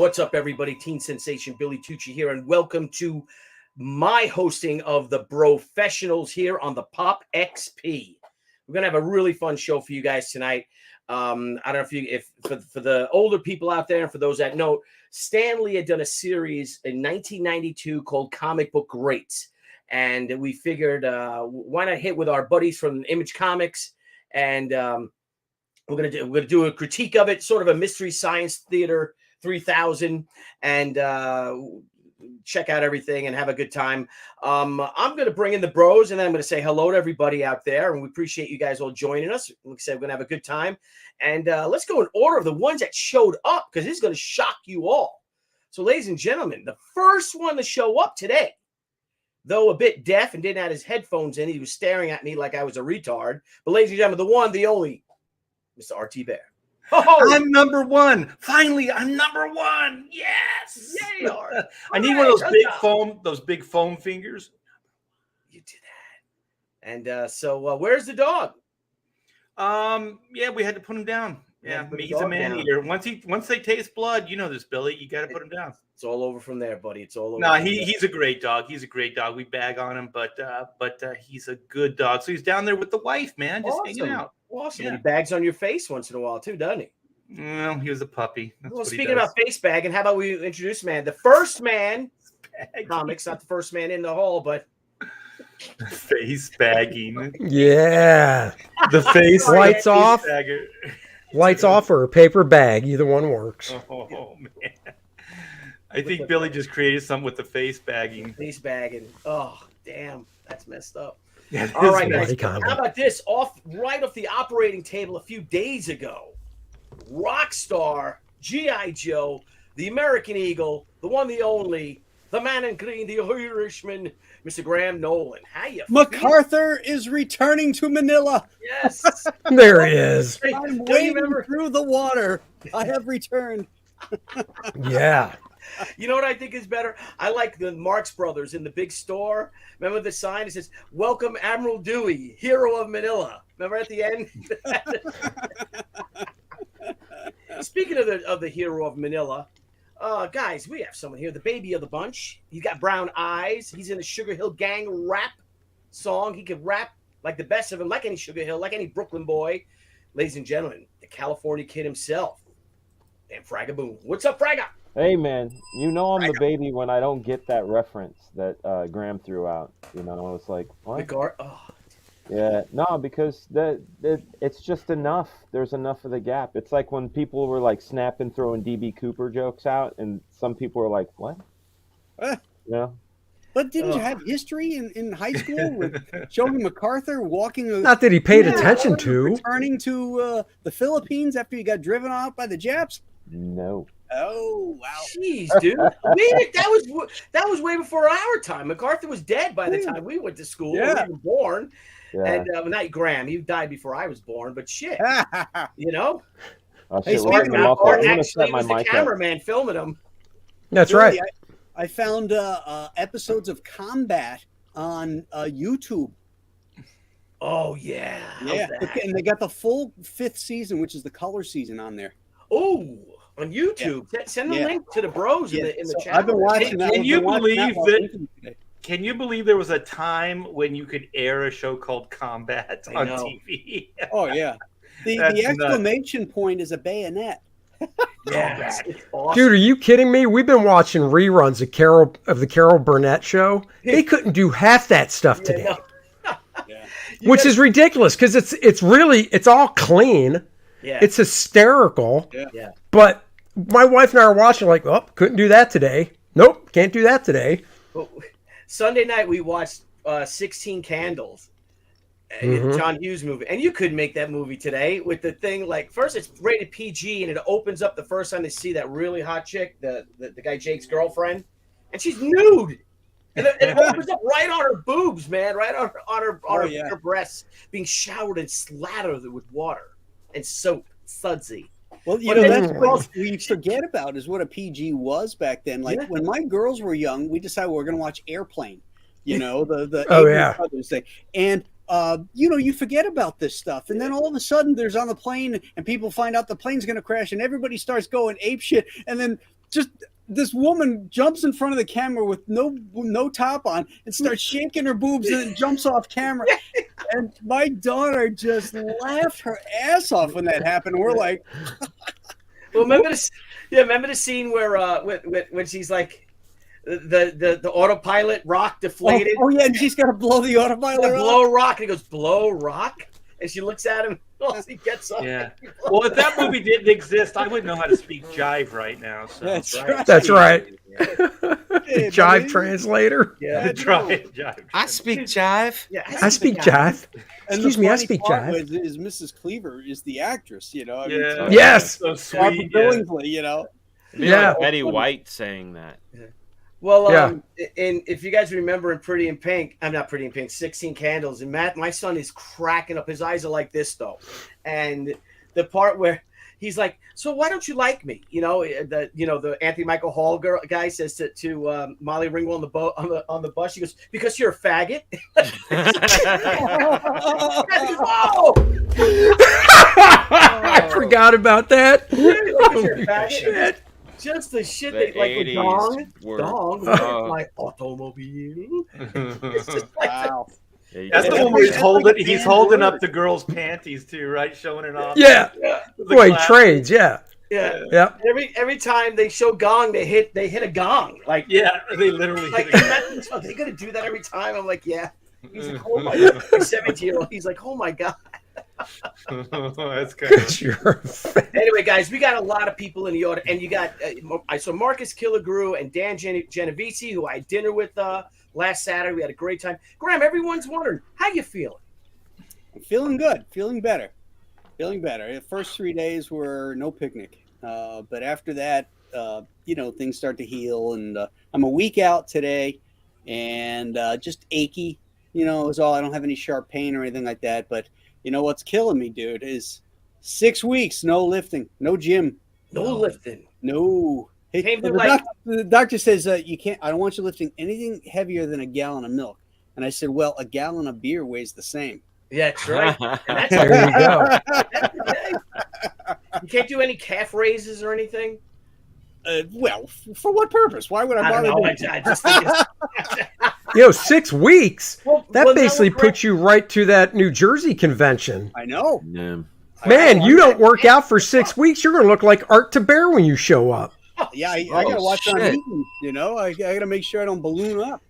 What's up, everybody? Teen Sensation Billy Tucci here, and welcome to my hosting of the Brofessionals here on the Pop XP. We're gonna have a really fun show for you guys tonight. I don't know if for the older people out there and for those that know, Stan Lee had done a series in 1992 called Comic Book Greats, and we figured why not hit with our buddies from Image Comics, and we're gonna do a critique of it, sort of a Mystery Science Theater 3000, and check out everything and have a good time. I'm going to bring in the bros, and then I'm going to say hello to everybody out there, and we appreciate you guys all joining us. Like I said, we're going to have a good time, and let's go in order of the ones that showed up, because this is going to shock you all. So, ladies and gentlemen, the first one to show up today, though a bit deaf and didn't have his headphones in, he was staring at me like I was a retard. But, ladies and gentlemen, the one, the only, Mr. R.T. Bear. Oh, I'm number one. Finally, I'm number one. Yes. Yay. I need one of those big foam fingers. You did that. And so where's the dog? Yeah, we had to put him down. Yeah, he's a man eater. Once they taste blood, you know this, Billy. You got to put him down. It's all over from there, buddy. It's all over. No, he's a great dog. He's a great dog. We bag on him, but he's a good dog. So he's down there with the wife, man, just hanging out. Awesome. Yeah. He bags on your face once in a while too, doesn't he? Well, he was a puppy. Well, speaking about face bagging, how about we introduce the first man comics, not the first man in the hall, but face bagging. Yeah. The face lights off. Bagger. Lights off or a paper bag. Either one works. Oh man. I think Billy just created something with the face bagging. Face bagging. Oh, damn. That's messed up. Yeah, all right, guys. How about this? Right off the operating table a few days ago, Rockstar, G.I. Joe, the American Eagle, the one, the only, the man in green, the Irishman, Mr. Graham Nolen. How you MacArthur is returning to Manila. Yes. There he is. I'm wading through the water. I have returned. Yeah. You know what I think is better? I like the Marx Brothers in the big store. Remember the sign? It says, "Welcome Admiral Dewey, hero of Manila." Remember at the end? Speaking of the hero of Manila, guys, we have someone here, the baby of the bunch. He's got brown eyes. He's in the Sugar Hill Gang rap song. He could rap like the best of them, like any Sugar Hill, like any Brooklyn boy. Ladies and gentlemen, the California kid himself, and Fraga Boom. What's up, Fraga? Hey, man, you know I'm the baby when I don't get that reference that Graham threw out. You know, it's like, what? Yeah, no, because it's just enough. There's enough of the gap. It's like when people were like snapping, throwing D.B. Cooper jokes out, and some people were like, what? You know? But didn't you have history in high school with Joey MacArthur walking? Not that he paid attention to. Returning to the Philippines after he got driven out by the Japs? No. Oh wow! Jeez, dude, that was way before our time. MacArthur was dead by the time we went to school. Yeah. We were born, and not Graham. He died before I was born. But shit, you know. Hey, speaking of MacArthur, actually was the cameraman filming him. That's right. I found episodes of Combat on YouTube. Oh yeah, and they got the full 5th season, which is the color season, on there. Oh. On YouTube, send the link to the bros in the chat. I've been watching that. Can you believe there was a time when you could air a show called Combat on TV? Oh yeah, the exclamation point is a bayonet. Yeah, awesome. Dude, are you kidding me? We've been watching reruns of the Carol Burnett show. They couldn't do half that stuff today, which is ridiculous because it's all clean. Yeah. It's hysterical. Yeah. But my wife and I are watching like, oh, couldn't do that today. Nope, can't do that today. Well, Sunday night we watched 16 Candles, John Hughes movie. And you couldn't make that movie today with the thing like, first it's rated PG and it opens up the first time they see that really hot chick, the guy Jake's girlfriend, and she's nude. And it opens up right on her boobs, man, right on her breasts, being showered and slathered with water and soap, sudsy. Well, you know, that's what we forget about is what a PG was back then. Like when my girls were young, we decided we were going to watch Airplane, you know, the Brothers thing. And, you know, you forget about this stuff. And then all of a sudden there's on the plane and people find out the plane's going to crash and everybody starts going apeshit. And then just this woman jumps in front of the camera with no top on and starts shaking her boobs and then jumps off camera. And my daughter just laughed her ass off when that happened. We're like, well, remember the scene where when she's like the autopilot rock deflated. Oh yeah, and she's got to blow the autopilot. Blow rock, and he goes, blow rock, and she looks at him. He gets up. Yeah. Well, if that movie didn't exist, I wouldn't know how to speak jive right now. So. That's right. Hey, Jive buddy. translator. Yeah. Jive. I speak jive. Yeah, I speak jive. And Excuse the me, I funny speak part jive. is Mrs. Cleaver is the actress, I mean, Yeah. Yes. So Barbara sweet. Billingsley, Yeah. Betty White saying that. Well, Yeah. and if you guys remember in Pretty in Pink, I'm not Pretty in Pink, 16 Candles, and Matt, my son is cracking up. His eyes are like this though, and the part where he's like, "So why don't you like me?" The Anthony Michael Hall guy says to Molly Ringwald on the bus. She goes, "Because you're a faggot." Oh! I forgot about that. Because you're a faggot. Just the shit The they like with 80s were- like automobile. It's just like Wow. That's the one where he's holding up the girl's panties too, right? Showing it off. Yeah. The Boy, class. trains. Yeah. yeah. Yeah. Every time they show gong, they hit a gong. Like Yeah, they literally like hit it. are they gonna do that every time? I'm like, yeah. He's like, oh my god. 17-year-old. He's like, oh my god. That's good. Because you're a fan. Anyway, guys, we got a lot of people in the order, and you got I saw Marcus Killigrew and Dan Genovese, who I had dinner with last Saturday. We had a great time. Graham, everyone's wondering how you feeling. I'm feeling good, feeling better. The first 3 days were no picnic, but after that, things start to heal, and I'm a week out today, and just achy. Is all. I don't have any sharp pain or anything like that, but what's killing me, dude, is 6 weeks, no lifting, no gym. No lifting. No. Hey, Came to the doctor says you can't. I don't want you lifting anything heavier than a gallon of milk. And I said, well, a gallon of beer weighs the same. Yeah, that's right. And that's There you go. You can't do any calf raises or anything. Well, for what purpose? Why would I I bother? don't know. doing I just think it's, 6 weeks. well, That well, basically no, Graham, puts you right to that New Jersey convention. I know. Yeah. Man, you don't work out for 6 weeks, you're going to look like Art Thibert when you show up. Yeah, I got to watch on shit. eating. I got to make sure I don't balloon up.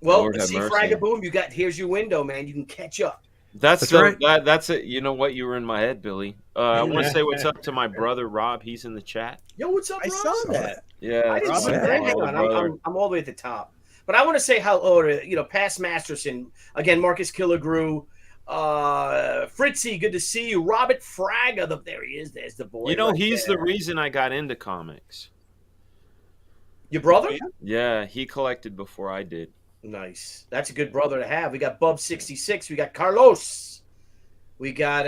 Well, Lord have see, mercy. Fraga Boom, here's your window, man. You can catch up. That's right. That's it. You know what? You were in my head, Billy. I want to say what's up to my brother Rob. He's in the chat. Yo, what's up, I Rob? saw that. Yeah, I didn't see Robert, that. yeah. Hang on, I'm all the way at the top. But I want to say hello to past Masterson again. Marcus Killigrew, Fritzy, good to see you. Robert Fraga, there he is. There's the boy. right he's there. the reason I got into comics. Your brother. Yeah, he collected before I did. Nice. That's a good brother to have. We got Bub66. We got Carlos. We got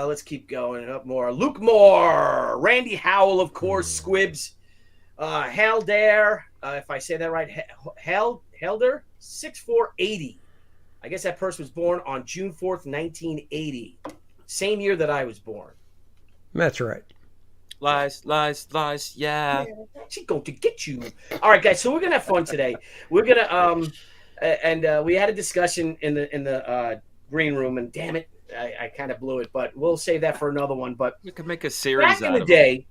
let's keep going up more. Luke Moore, Randy Howell, of course, Squibs, Haldare, if I say that right, Helder 6480. I guess that person was born on June 4th, 1980. Same year that I was born. That's right. Lies, yeah. She's going to get you. All right, guys. So we're gonna have fun today. We're gonna and we had a discussion in the green room, and damn it, I kind of blew it, but we'll save that for another one. But We could make a series back in out the of day,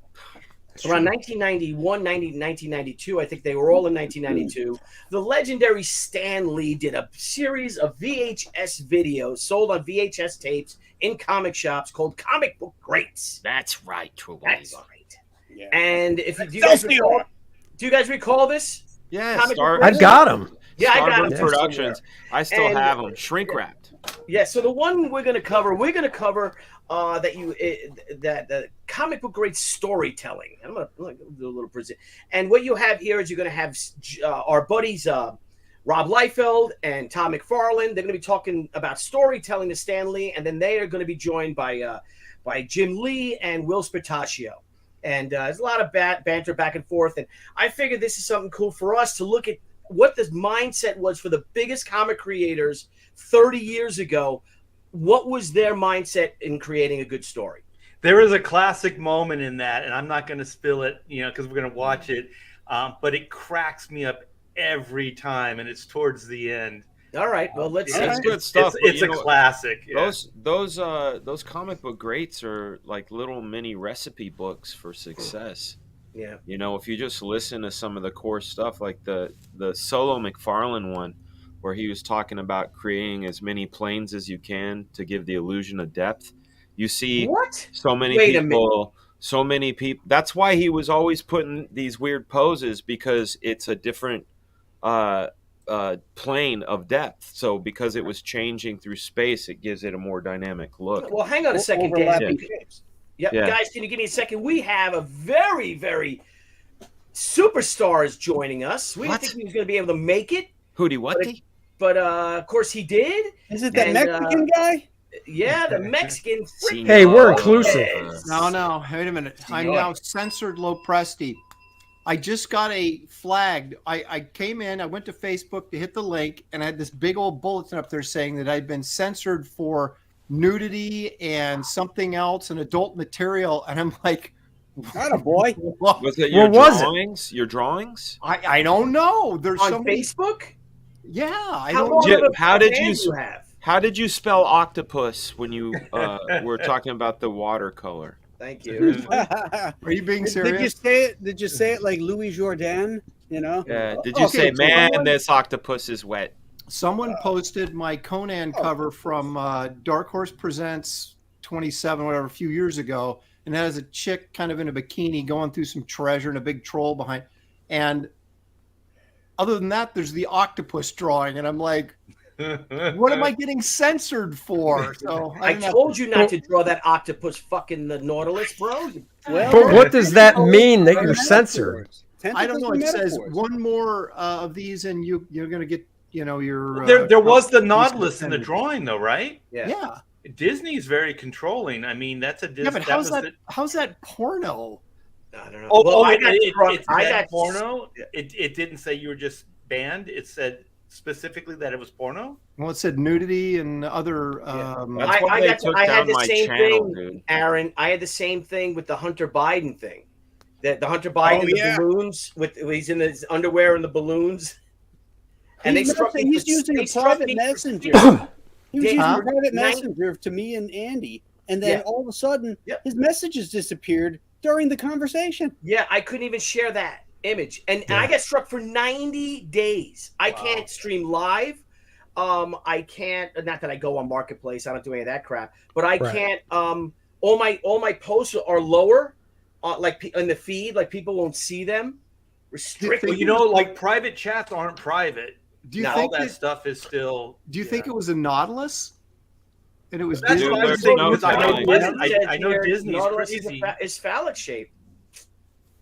around 1991, 1992, I think they were all in 1992, the legendary Stan Lee did a series of VHS videos sold on VHS tapes in comic shops called Comic Book Greats. That's right, True. That's right. Yeah. And do you guys recall this? Yeah, Comic book I got him. Yeah, I got Starbird them. Productions. I still And- have them, shrink wrapped. Yeah, so the one we're going to cover the comic book great storytelling. I'm gonna do a little present. And what you have here is you're going to have our buddies Rob Liefeld and Tom McFarlane. They're going to be talking about storytelling to Stan Lee, and then they are going to be joined by Jim Lee and Will Spataccio. And there's a lot of banter back and forth. And I figured this is something cool for us to look at what the mindset was for the biggest comic creators 30 years ago. What was their mindset in creating a good story? There is a classic moment in that, and I'm not going to spill it, because we're going to watch it. But it cracks me up every time, and it's towards the end. All right, well, let's see. That's good stuff. It's a classic. Yeah. Those comic book greats are like little mini recipe books for success. Yeah. If you just listen to some of the core stuff, like the Solo McFarlane one, where he was talking about creating as many planes as you can to give the illusion of depth. You see so many people. That's why he was always putting these weird poses, because it's a different plane of depth. So because it was changing through space, it gives it a more dynamic look. Well, hang on a second, Dan. Yeah. Guys, can you give me a second? We have a very, very superstars joining us. We didn't think he was going to be able to make it. But of course he did. Is it that Mexican guy? Yeah, the Mexican. Hey, we're inclusive. No, wait a minute. I'm now censored Lopresti. I just got a flagged. I came in, I went to Facebook to hit the link, and I had this big old bulletin up there saying that I'd been censored for nudity and something else and adult material. And I'm like, attaboy. Was it your drawings? Your drawings? I don't know. There's on Facebook? Yeah. How did you spell octopus when you were talking about the watercolor? Thank you. Are you being serious? Did you say it like Louis Jourdan? Yeah. Did you say, man, this octopus is wet? Someone posted my Conan cover from Dark Horse Presents 27, whatever, a few years ago, and that has a chick kind of in a bikini going through some treasure and a big troll behind. And other than that, there's the octopus drawing, and I'm like, what am I getting censored for? So I told you not to draw that octopus fucking the Nautilus, bro. But what does that mean that you're censored? I don't know. It says one more of these, and you're going to get, your. There was the Nautilus in the drawing, though, right? Yeah. Disney's very controlling. I mean, that's a Disney. Yeah, but how's that porno? I don't know. I got porno. It didn't say you were just banned. It said specifically that it was porno. Well, it said nudity and other. I had the same thing, dude. Aaron. I had the same thing with the Hunter Biden thing. The Hunter Biden, the balloons he's in his underwear and the balloons. And he's using a private messenger. He was using a private messenger to me and Andy, and then all of a sudden, his messages disappeared during the conversation. Yeah, I couldn't even share that image, and I got struck for 90 days. I can't stream live. I can't. Not that I go on Marketplace. I don't do any of that crap. But I can't. All my posts are lower, like in the feed. Like people won't see them. Restricted. Well, like private chats aren't private. Do you think that stuff is still? Do you think it was a Nautilus? And it was. That's what I'm saying. I know Disney is phallic shaped.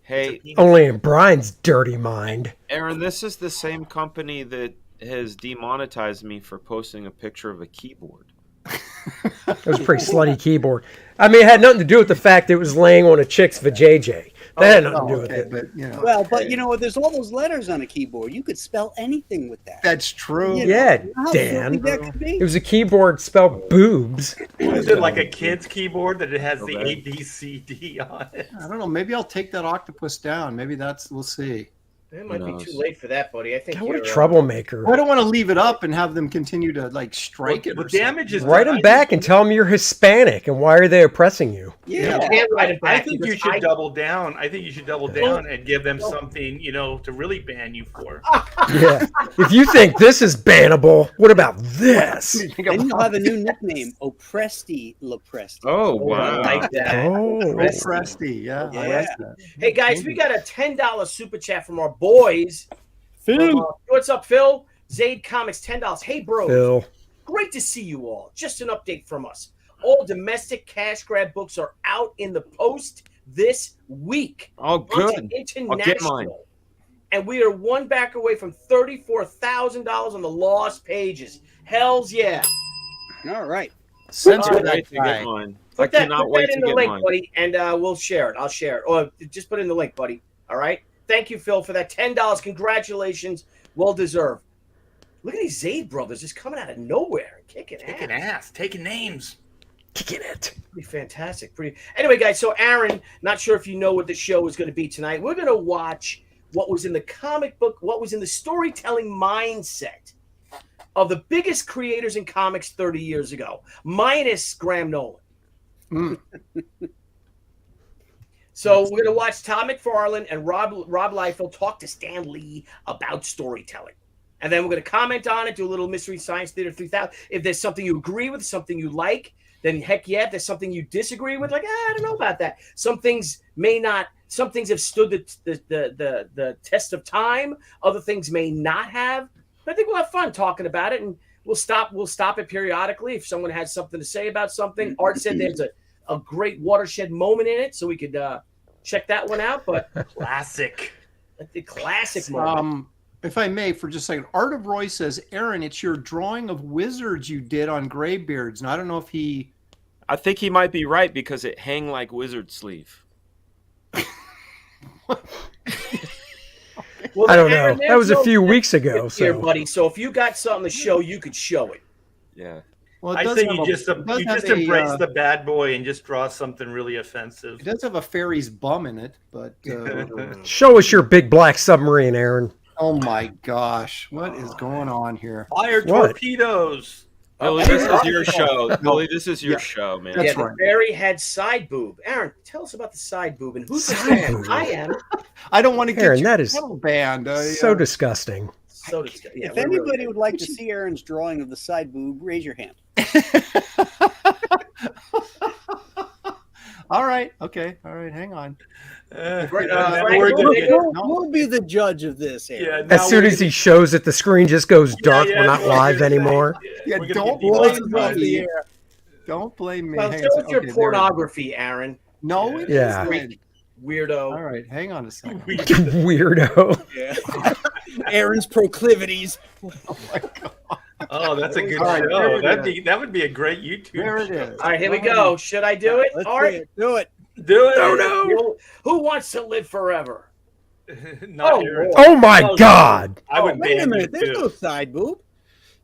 Hey, only in Brian's dirty mind. Aaron, this is the same company that has demonetized me for posting a picture of a keyboard. It was a pretty slutty keyboard. I mean, it had nothing to do with the fact that it was laying on a chick's vajayjay. That had nothing to do with it. But, there's all those letters on a keyboard. You could spell anything with that. That's true. Dan. It was a keyboard spelled boobs. Is it like a kid's keyboard that it has the A, B, C, D on it? I don't know. Maybe I'll take that octopus down. Maybe we'll see. It might be too late for that, buddy. I think what a troublemaker. I don't want to leave it up and have them continue to strike it. The damage is write them back and tell them you're Hispanic and why are they oppressing you? Yeah, you can't write it back. I think you should double down. I think you should double down and give them something, to really ban you for. Yeah. If you think this is bannable, what about this? Then you'll have a new nickname, Lopresti. Oh, wow. I like that. Lopresti. Yeah. I like that. Hey, guys, we got a $10 super chat from our boys. Phil. What's up, Phil? Zaid Comics, $10. Hey, bro. Phil. Great to see you all. Just an update from us. All domestic cash grab books are out in the post this week. Oh, good. International. I'll get mine. And we are one back away from $34,000 on the lost pages. Hells yeah. All right. Censor that guy. I cannot wait to get mine, buddy, and we'll share it. I'll share it. Or just put in the link, buddy. All right. Thank you, Phil, for that $10. Congratulations. Well deserved. Look at these Zaid brothers just coming out of nowhere and kicking ass. Taking names. Kicking it. Pretty fantastic. Anyway, guys, so Aaron, not sure if you know what the show is going to be tonight. We're going to watch what was in the comic book, what was in the storytelling mindset of the biggest creators in comics 30 years ago, minus Graham Nolen. So we're going to watch Todd McFarlane and Rob Liefeld talk to Stan Lee about storytelling. And then we're going to comment on it, do a little Mystery Science Theater 3000. If there's something you agree with, something you like, then heck yeah. If there's something you disagree with, like, I don't know about that. Some things may not. Some things have stood the test of time. Other things may not have. But I think we'll have fun talking about it, and we'll stop it periodically if someone has something to say about something. Art said there's a great watershed moment in it, so we could check that one out. But classic, the classic moment. If I may, for just a second, Art of Roy says, Aaron, it's your drawing of wizards you did on Graybeards. And I don't know if he... I think he might be right because it hang like wizard sleeve. Well, I don't know. That was a few weeks ago. Here, buddy. So if you got something to show, you could show it. Yeah. Well, I say you just embrace the bad boy and just draw something really offensive. It does have a fairy's bum in it, but... Show us your big black submarine, Aaron. Oh my gosh, what is going on here? Fire torpedoes. Billy, this is your show. Billy, this is your show, man. That's right. Barry had side boob. Aaron, tell us about the side boob and who's the fan? I am. I don't want to get Aaron, that is banned. So disgusting. So disgusting. If anybody would like to see Aaron's drawing of the side boob, raise your hand. All right. Okay. All right. Hang on. We'll be the judge of this, Aaron. As soon as he shows it, the screen just goes dark. We're not live anymore. Yeah, don't blame me. Don't blame me. Well, show us your pornography, Aaron. No, it isn't. Weirdo. All right. Hang on a second. Weirdo. Yeah. Aaron's proclivities. Oh, my God. Oh, that's a good show. That would be a great YouTube There it is. All right, here we go. Should I do it? All right. Do it. Do it. No. Who wants to live forever? Oh my God. I would wait a minute. There's no side boob.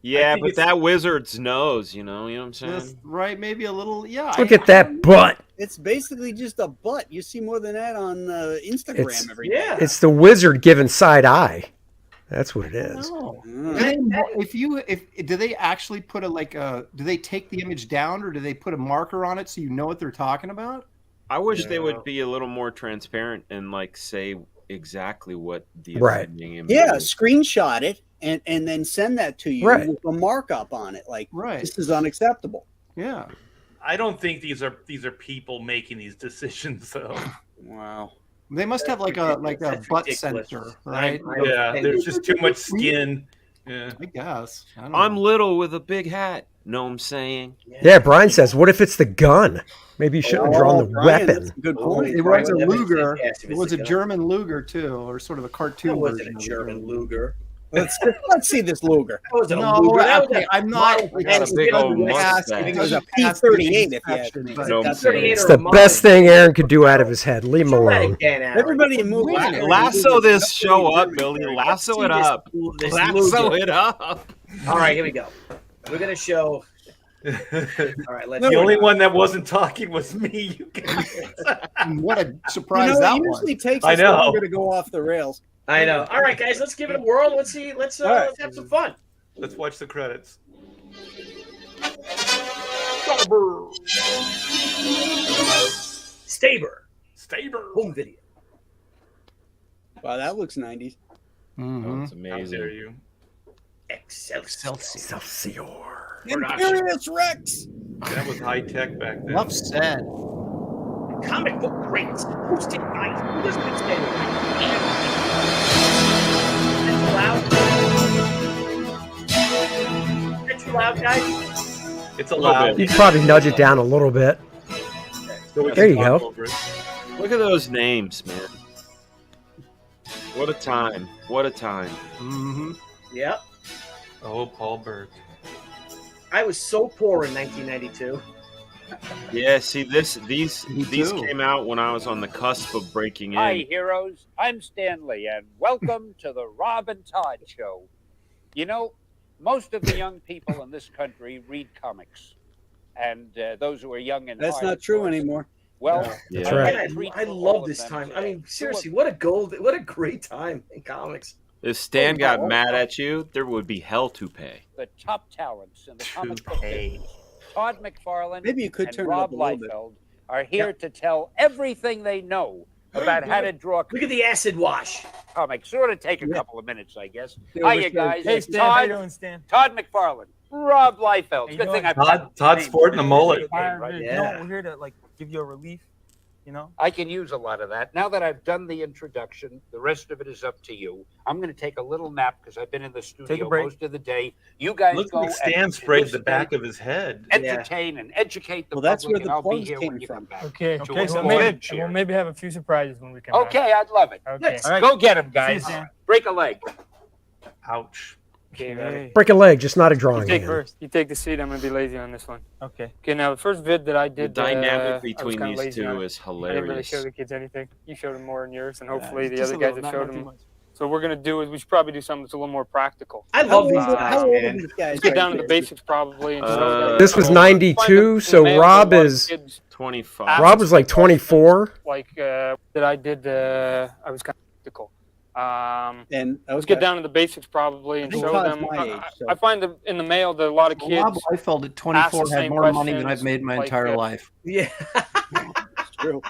Yeah, but that wizard's nose, you know what I'm saying? Just, right, maybe a little, yeah. Look at that butt. It's basically just a butt. You see more than that on Instagram every day. Yeah. It's the wizard giving side eye. That's what it is. Do they actually put do they take the image down or do they put a marker on it so you know what they're talking about? I wish they would be a little more transparent and like say exactly what the offending image is. Screenshot it and then send that to you with a markup on it. Like, this is unacceptable. Yeah. I don't think these are people making these decisions though. Wow. They must have like a butt sensor, right? Yeah, there's just too much skin. Yeah, I guess. I'm little with a big hat. Know what I'm saying? Yeah, Brian says, what if it's the gun? Maybe you shouldn't have drawn the weapon. Good point. It was a Luger. It was a German Luger too, or sort of a cartoon. That wasn't a German Luger. Let's see this Luger. That wasn't a Luger. Okay, I'm not. It was a P-38. It's the best thing Aaron could do out of his head. Leave him alone. Everybody move. Lasso this show up, Billy. Lasso it up. Lasso it up. All right, here we go. We're gonna show. All right, let's. The only one that wasn't talking was me. You guys. What a surprise that was! It usually takes us longer to go off the rails. I know. All right, guys, let's give it a whirl. Let's see. Let's have some fun. Let's watch the credits. Staber. Home video. Wow, that looks 90s. Mm-hmm. That's amazing. How dare you? Excelsior. Imperious Rex. That was high tech back then. Enough said. Comic book greats. Hosted by who doesn't extend It's too loud, guys. It's a loud. You can probably nudge it down a little bit. There you go. Look at those names, man. What a time. What a time. Mm-hmm. Yep. Oh, Paul Bert. I was so poor in 1992. Yeah, see, these came out when I was on the cusp of breaking in. Hi, heroes. I'm Stanley, and welcome to the Rob and Todd Show. You know, most of the young people in this country read comics. and those who are young and That's hard, not of true course. anymore. Well, That's Man, right. I love this time. I mean, seriously, what a great time in comics. If Stan got mad at you, there would be hell to pay. The top talents in the comic book business, Todd McFarlane Maybe you could and turn it Rob up a little bit. Liefeld, are here to tell everything they know about how to draw Look at the acid wash. comics. Sort of take a couple of minutes, I guess. Yeah, Hiya, guys. Hey, Stan. How you doing, Stan? Todd McFarlane, Rob Liefeld. How you Good thing doing? I Todd's sporting the mullet. Right? Yeah. We're here to give you a relief. I can use a lot of that. Now that I've done the introduction, the rest of it is up to you. I'm going to take a little nap because I've been in the studio most of the day. You guys Looks go like Stan and sprayed the back of his head. entertain and educate the Well, that's public, where the and I'll be plugs here came when you from. come back. Okay. To Okay. a So good cheer. we'll maybe have a few surprises when we come back. Okay, I'd love it. Okay. All right. Go get him, guys. See you, Stan. Break a leg. Ouch. Okay. Break a leg, just not a You drawing take hand. first. You take the seat. I'm gonna be lazy on this one. Okay. Okay. Now the first vid that I The did. dynamic I was between kinda these lazy on two it. is I didn't really hilarious. show the kids anything. You showed them more in yours, and hopefully the just other a guys little, have not showed too them. much. So what we're gonna do is we should probably do something that's a little more practical. I love these How guys, old are man. these guys? Let's get right down to the there? basics probably. And show them. This was Find 92, the so mail Rob that a lot of is kids 25. Rob was like 24. like that I did. I was kind of practical. And Let's get down to the basics probably and I think show Todd's them. my age, so. I find that in the mail that a lot of kids. Rob Liefeld at ask 24 the had same more money than questions, I've made my like, entire life. Yeah. It's true.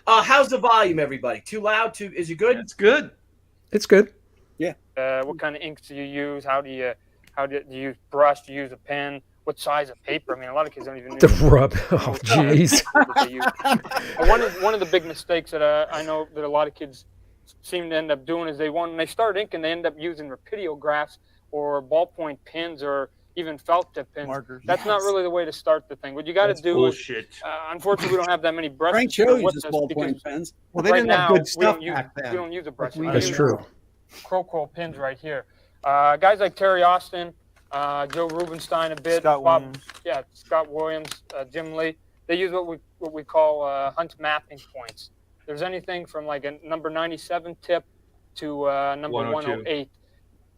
How's the volume, everybody? Too loud? Is it good? It's good. It's good. What kind of inks do you use? How do you use brush? Do you use a pen? What size of paper? I mean, a lot of kids don't even The know. rub. Oh, jeez. One of the big mistakes that I know that a lot of kids seem to end up doing is when they start inking, they end up using rapidiographs or ballpoint pens or even felt tip pens. Markers. That's not really the way to start the thing. What you got to That's do bullshit. is, unfortunately, we don't have that many brushes. Frank for Cho uses witness ballpoint because pens. Well, they right didn't have now, good we stuff don't use, back then. We don't use a brush. we We That's use true. Crow pins right here. Guys like Terry Austin, Joe Rubenstein a bit. Scott Williams. Yeah, Scott Williams, Jim Lee. They use what we call hunt mapping points. There's anything from like a number 97 tip to number 108.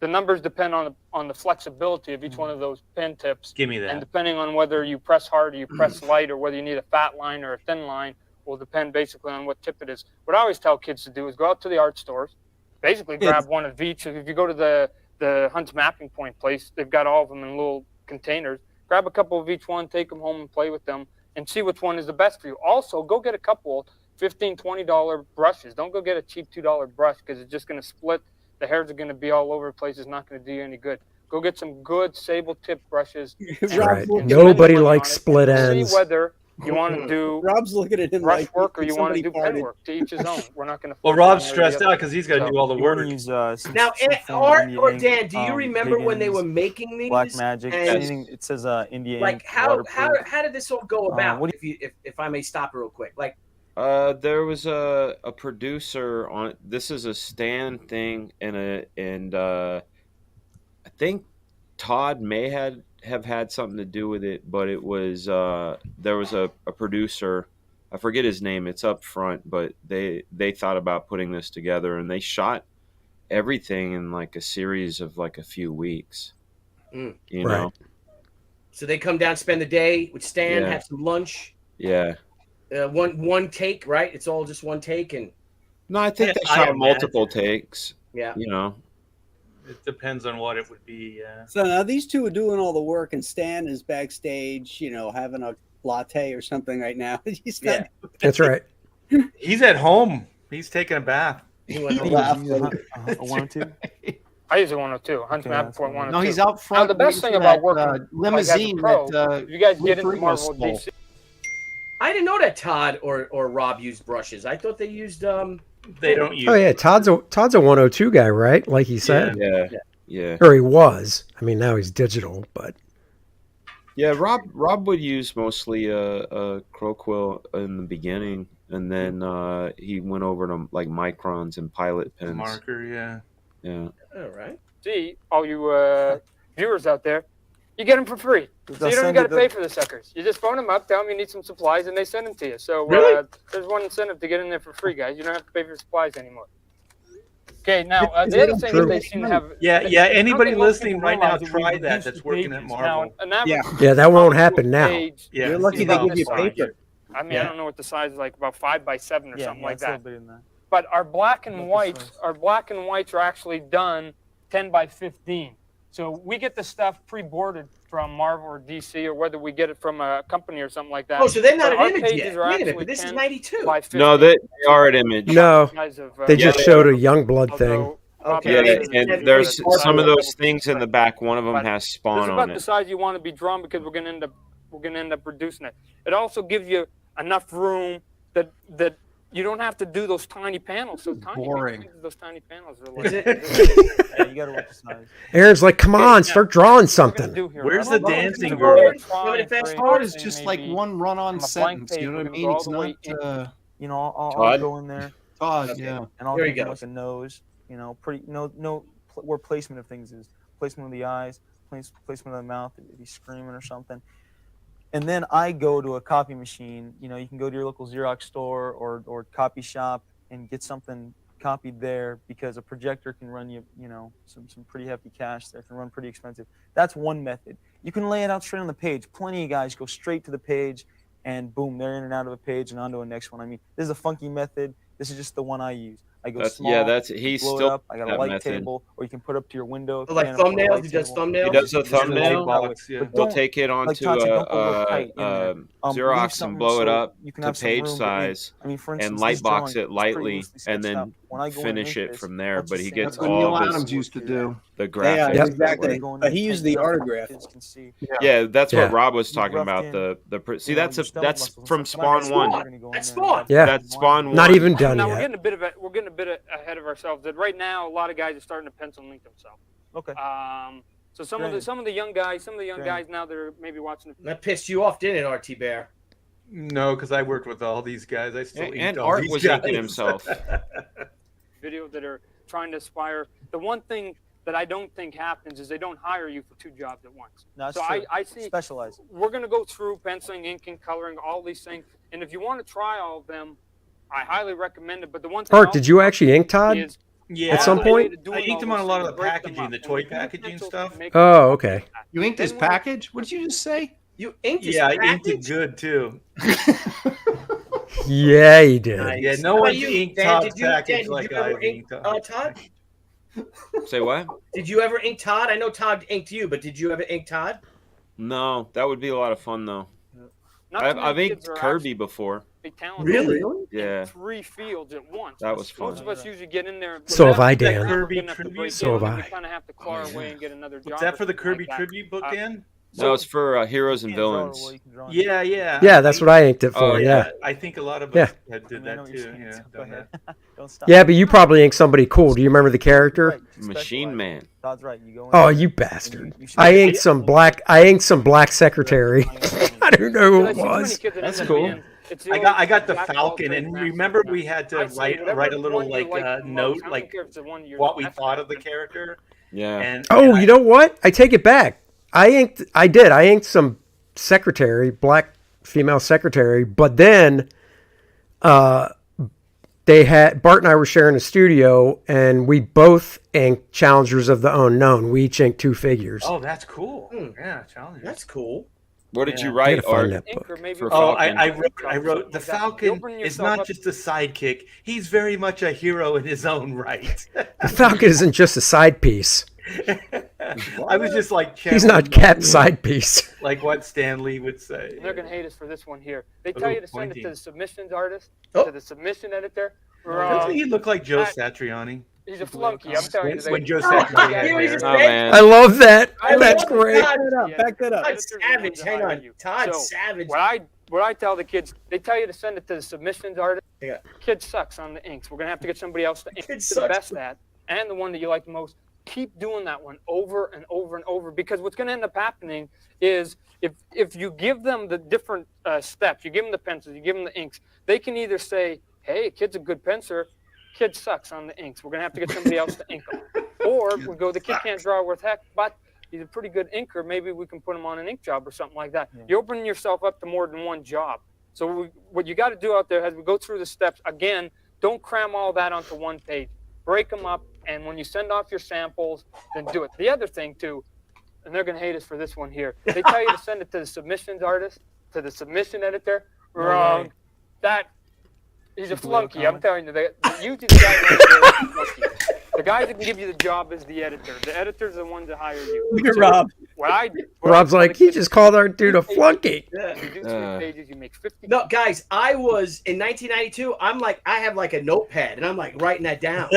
The numbers depend on the flexibility of each one of those pin tips. Give me And that. depending on whether you press hard or you press light or whether you need a fat line or a thin line will depend basically on what tip it is. What I always tell kids to do is go out to the art stores, basically grab one of each. If you go to the Hunt's Mapping Point place, they've got all of them in little containers. Grab a couple of each one, take them home and play with them and see which one is the best for you. Also, go get a couple $15, $20 brushes. Don't go get a cheap $2 brush because it's just going to split. The hairs are going to be all over the place. It's not going to do you any good. Go get some good sable tip brushes. Right. and Nobody spend money likes on it split and ends. See whether you want to do Rob's looking at him brush like work or you want to do pen farted. work. To each his own. We're not going to. Well, Rob's stressed out because he's got to do all the You work. want to use some, Now, some film, Art India or ink, Dan, do you remember when they were Higgins, making these? Black Magic? And, Anything, it says India like ink, how waterproof. did this all go about? what If I may stop real quick, like There was a producer on. This is a Stan thing, and I think Todd may have had something to do with it, but it was there was a producer. I forget his name. It's up front, but they thought about putting this together, and they shot everything in like a series of like a few weeks. You know. So they come down, spend the day with Stan, Yeah. have some lunch. Yeah. One take, right? It's all just one take, and No, I think they I shot imagine. multiple takes. yeah. You know. It depends on what it would be. So now these two are doing all the work, and Stan is backstage, having a latte or something right now. He's not, That's right. He's at home. He's taking a bath. He went You home. use a 102? I use a 102. Hunt Okay, Map that's Point fine. 102. No, he's out Now, front. the best waiting thing for about that, working limousine like, as a pro, that if you guys get Lou into Ferrigno Marvel stole. DC, I didn't know that Todd or Rob used brushes. I thought they used They don't use. Oh yeah, Todd's a 102 guy, right? Like he said, Yeah. or he was. I mean, now he's digital, but Yeah, Rob would use mostly a crow quill in the beginning, and then he went over to like microns and pilot pens. Marker, yeah. Yeah. all right. see all you viewers out there, you get them for free. So you don't even got to pay for the suckers. You just phone them up, tell them you need some supplies, and they send them to you. So Really? there's one incentive to get in there for free, guys. You don't have to pay for supplies anymore. Okay, now the other thing is they seem to have. Anybody listening right now, try that. That's working at Marvel. Yeah, that won't happen now. You're lucky they give you paper. I mean, I don't know what the size is like, about 5 by 7 or something like that. But our black and whites are actually done 10 by 15. So we get the stuff pre-boarded from Marvel or DC, or whether we get it from a company or something like that. Oh, so they're not an image yet. Wait a minute, but this is 92. No, they are an image. No, they just showed a Youngblood thing. Okay, and there's some of those things in the back. One of them has Spawn on it. This is about the size you want to be drawn, because we're going to end up reducing it. It also gives you enough room that you don't have to do those tiny panels. So tiny. Boring. Those tiny panels are like. You got to watch the size. Aaron's like, come on, start drawing something. Where's the dancing girl? Best part is just like one run-on sentence. You know what I mean? It's not. You know, I'll go in there. Todd, yeah. And I'll give him like a nose. You know, where placement of things is. Placement of the eyes, placement of the mouth, if he's screaming or something. And then I go to a copy machine. You know, you can go to your local Xerox store or copy shop and get something copied there, because a projector can run you, some pretty hefty cash there, can run pretty expensive. That's one method. You can lay it out straight on the page. Plenty of guys go straight to the page and boom, they're in and out of a page and onto a next one. I mean, this is a funky method. This is just the one I use. I go small, he's blow still it up. I got a light table, or you can put up to your window. So like thumbnails, he does thumbnails. He does a thumbnail. But He'll take it onto Xerox and blow it up to page size, and light box it lightly, and then finish it from there. But he gets all Neil Adams used to do the graphics. Yeah, exactly. He used the autograph. Yeah, that's what Rob was talking about. See, that's from Spawn 1. That's Spawn. Yeah, that's Spawn 1. Not even done Now yet. we're getting a bit ahead of ourselves. That right now a lot of guys are starting to pencil and link themselves. Okay. So some of the young guys now that are maybe watching. That pissed you off, didn't it, RT Bear? No, because I worked with all these guys. I still and Art was inking himself. Video that are trying to aspire. The one thing that I don't think happens is they don't hire you for 2 jobs at once. No, so true. I see. Specialize. We're going to go through penciling, inking, coloring, all these things, and if you want to try all of them, I highly recommend it. But the one thing Art, did you actually ink Todd? Yeah, at some point? I inked him on a lot of the packaging, the toy packaging stuff. Oh, okay. You inked his package? What did you just say? You inked his package? package? I inked it good too. Yeah, he did. Yeah, no one inked Todd's package like I inked Todd. Say what? Did you ever ink Todd? I know Todd inked you, but did you ever ink Todd? No, that would be a lot of fun though. I've inked Kirby before. Really? Yeah. 3 fields at once. That was fun. Most of us usually get in there. So have I, Dan. So have I. We kind of have to claw our way and get another job. Is that for the Kirby tribute book, Dan? No, it's for Heroes and Villains. Yeah. Yeah, that's what I inked it for. Yeah. I think a lot of us did that too. Yeah, done that. Yeah, but you probably inked somebody cool. Do you remember the character? Machine Man. Todd's right. You go in Oh, you bastard! I inked some black secretary. I don't know who it was. That's cool. I got the Falcon, and remember we had to write a little note, like what we thought of the character. Yeah. You know what? I take it back. I inked some secretary, black female secretary, but then Bart and I were sharing a studio, and we both inked Challengers of the Unknown. We each inked 2 figures. Oh, that's cool. Yeah, Challengers. That's cool. What did you write, Art? I wrote the Falcon is not just a sidekick. He's very much a hero in his own right. The Falcon isn't just a side piece. I was just like, he's not Cap's side piece. Like what Stan Lee would say. They're gonna hate us for this one here. They tell you to send it to the submissions artist, to the submission editor. Doesn't he look like Joe Satriani? He's a flunky. I'm telling you. When Joe Satriani. Oh man. I love that. That's great. Back that up. Todd Savage. Hang on. Todd Savage. What I tell the kids, they tell you to send it to the submissions artist. Yeah. Kid sucks on the inks. We're gonna have to get somebody else to ink the best at, and the one that you like the most. Keep doing that one over and over and over, because what's going to end up happening is if you give them the different steps, you give them the pencils, you give them the inks, they can either say, hey, kid's a good penciler, kid sucks on the inks, we're going to have to get somebody else to ink them. Or we go, the kid can't draw worth heck, but he's a pretty good inker, maybe we can put him on an ink job or something like that. Yeah. You're opening yourself up to more than one job. So what you got to do out there as we go through the steps, again, don't cram all that onto one page. Break them up. And when you send off your samples, then do it. The other thing too, and they're gonna hate us for this one here. They tell you to send it to the submissions artist, to the submission editor. Wrong. He's a flunky. I'm telling you. Usually the guys that can give you the job is the editor. The editor's the ones that hire you. Look at Rob. Rob's like, he just called our dude a flunky. Yeah. You do 3 pages, you make 50. No, guys, I was in 1992. I'm like, I have like a notepad, and I'm like writing that down.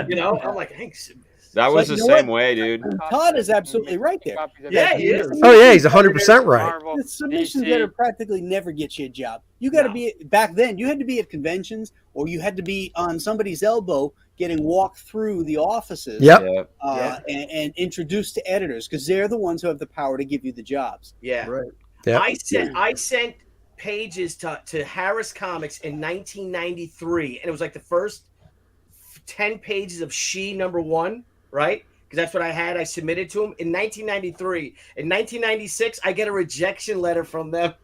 You know, I'm like, thanks. That was the same way, dude. Todd is absolutely right there. Yeah, he is. Oh yeah, he's 100% right. The submissions that are practically never get you a job. You got to be back then. You had to be at conventions, or you had to be on somebody's elbow, getting walked through the offices. Yep. And introduced to editors, because they're the ones who have the power to give you the jobs. Yeah. Right. Yep. I sent pages to Harris Comics in 1993, and it was like the first 10 pages of She #1. Right? Because that's what I had. I submitted to them in 1993. In 1996, I get a rejection letter from them.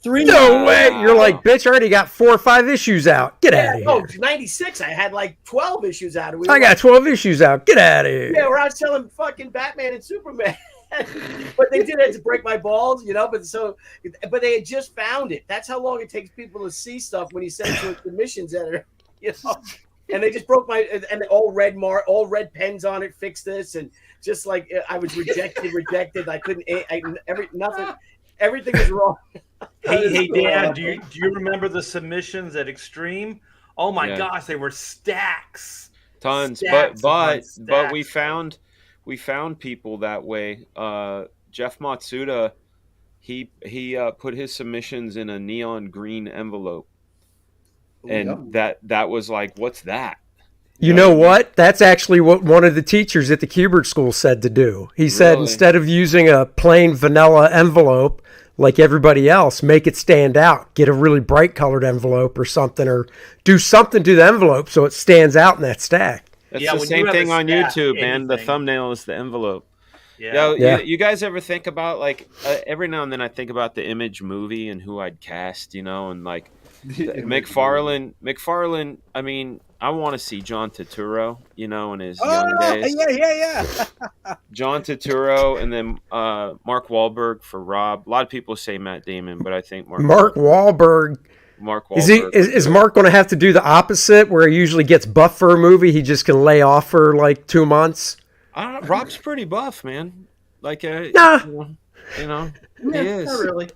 No way! You're like, bitch, I already got 4 or 5 issues out. Get out of here. Oh, 96, I had like 12 issues out. I got 12 issues out. Get out of here. Yeah, we're out selling fucking Batman and Superman. But they did it to break my balls, you know. But they had just found it. That's how long it takes people to see stuff when you send it to a submissions editor. You know? And they just broke and all red pens on it. Fix this, and just like I was rejected. I couldn't. Everything was wrong. Hey Dan, do you remember the submissions at Extreme? Oh my gosh, they were stacks. Tons, Stacks but we found people that way. Jeff Matsuda, he put his submissions in a neon green envelope. And that was like, what's that? You know what? That's actually what one of the teachers at the Thibert school said to do. He said instead of using a plain vanilla envelope like everybody else, make it stand out. Get a really bright colored envelope or something, or do something to the envelope so it stands out in that stack. That's the same thing on YouTube, man. The thumbnail is the envelope. You guys ever think about, like, every now and then I think about the Image movie and who I'd cast, you know, and like McFarlane. I mean, I want to see John Turturro, you know, in his young days. Yeah. John Turturro, and then Mark Wahlberg for Rob. A lot of people say Matt Damon, but I think Mark Wahlberg. Is Mark going to have to do the opposite, where he usually gets buff for a movie? He just can lay off for like 2 months. I don't know. Rob's pretty buff, man. Like, nah. You know, he is. Not really.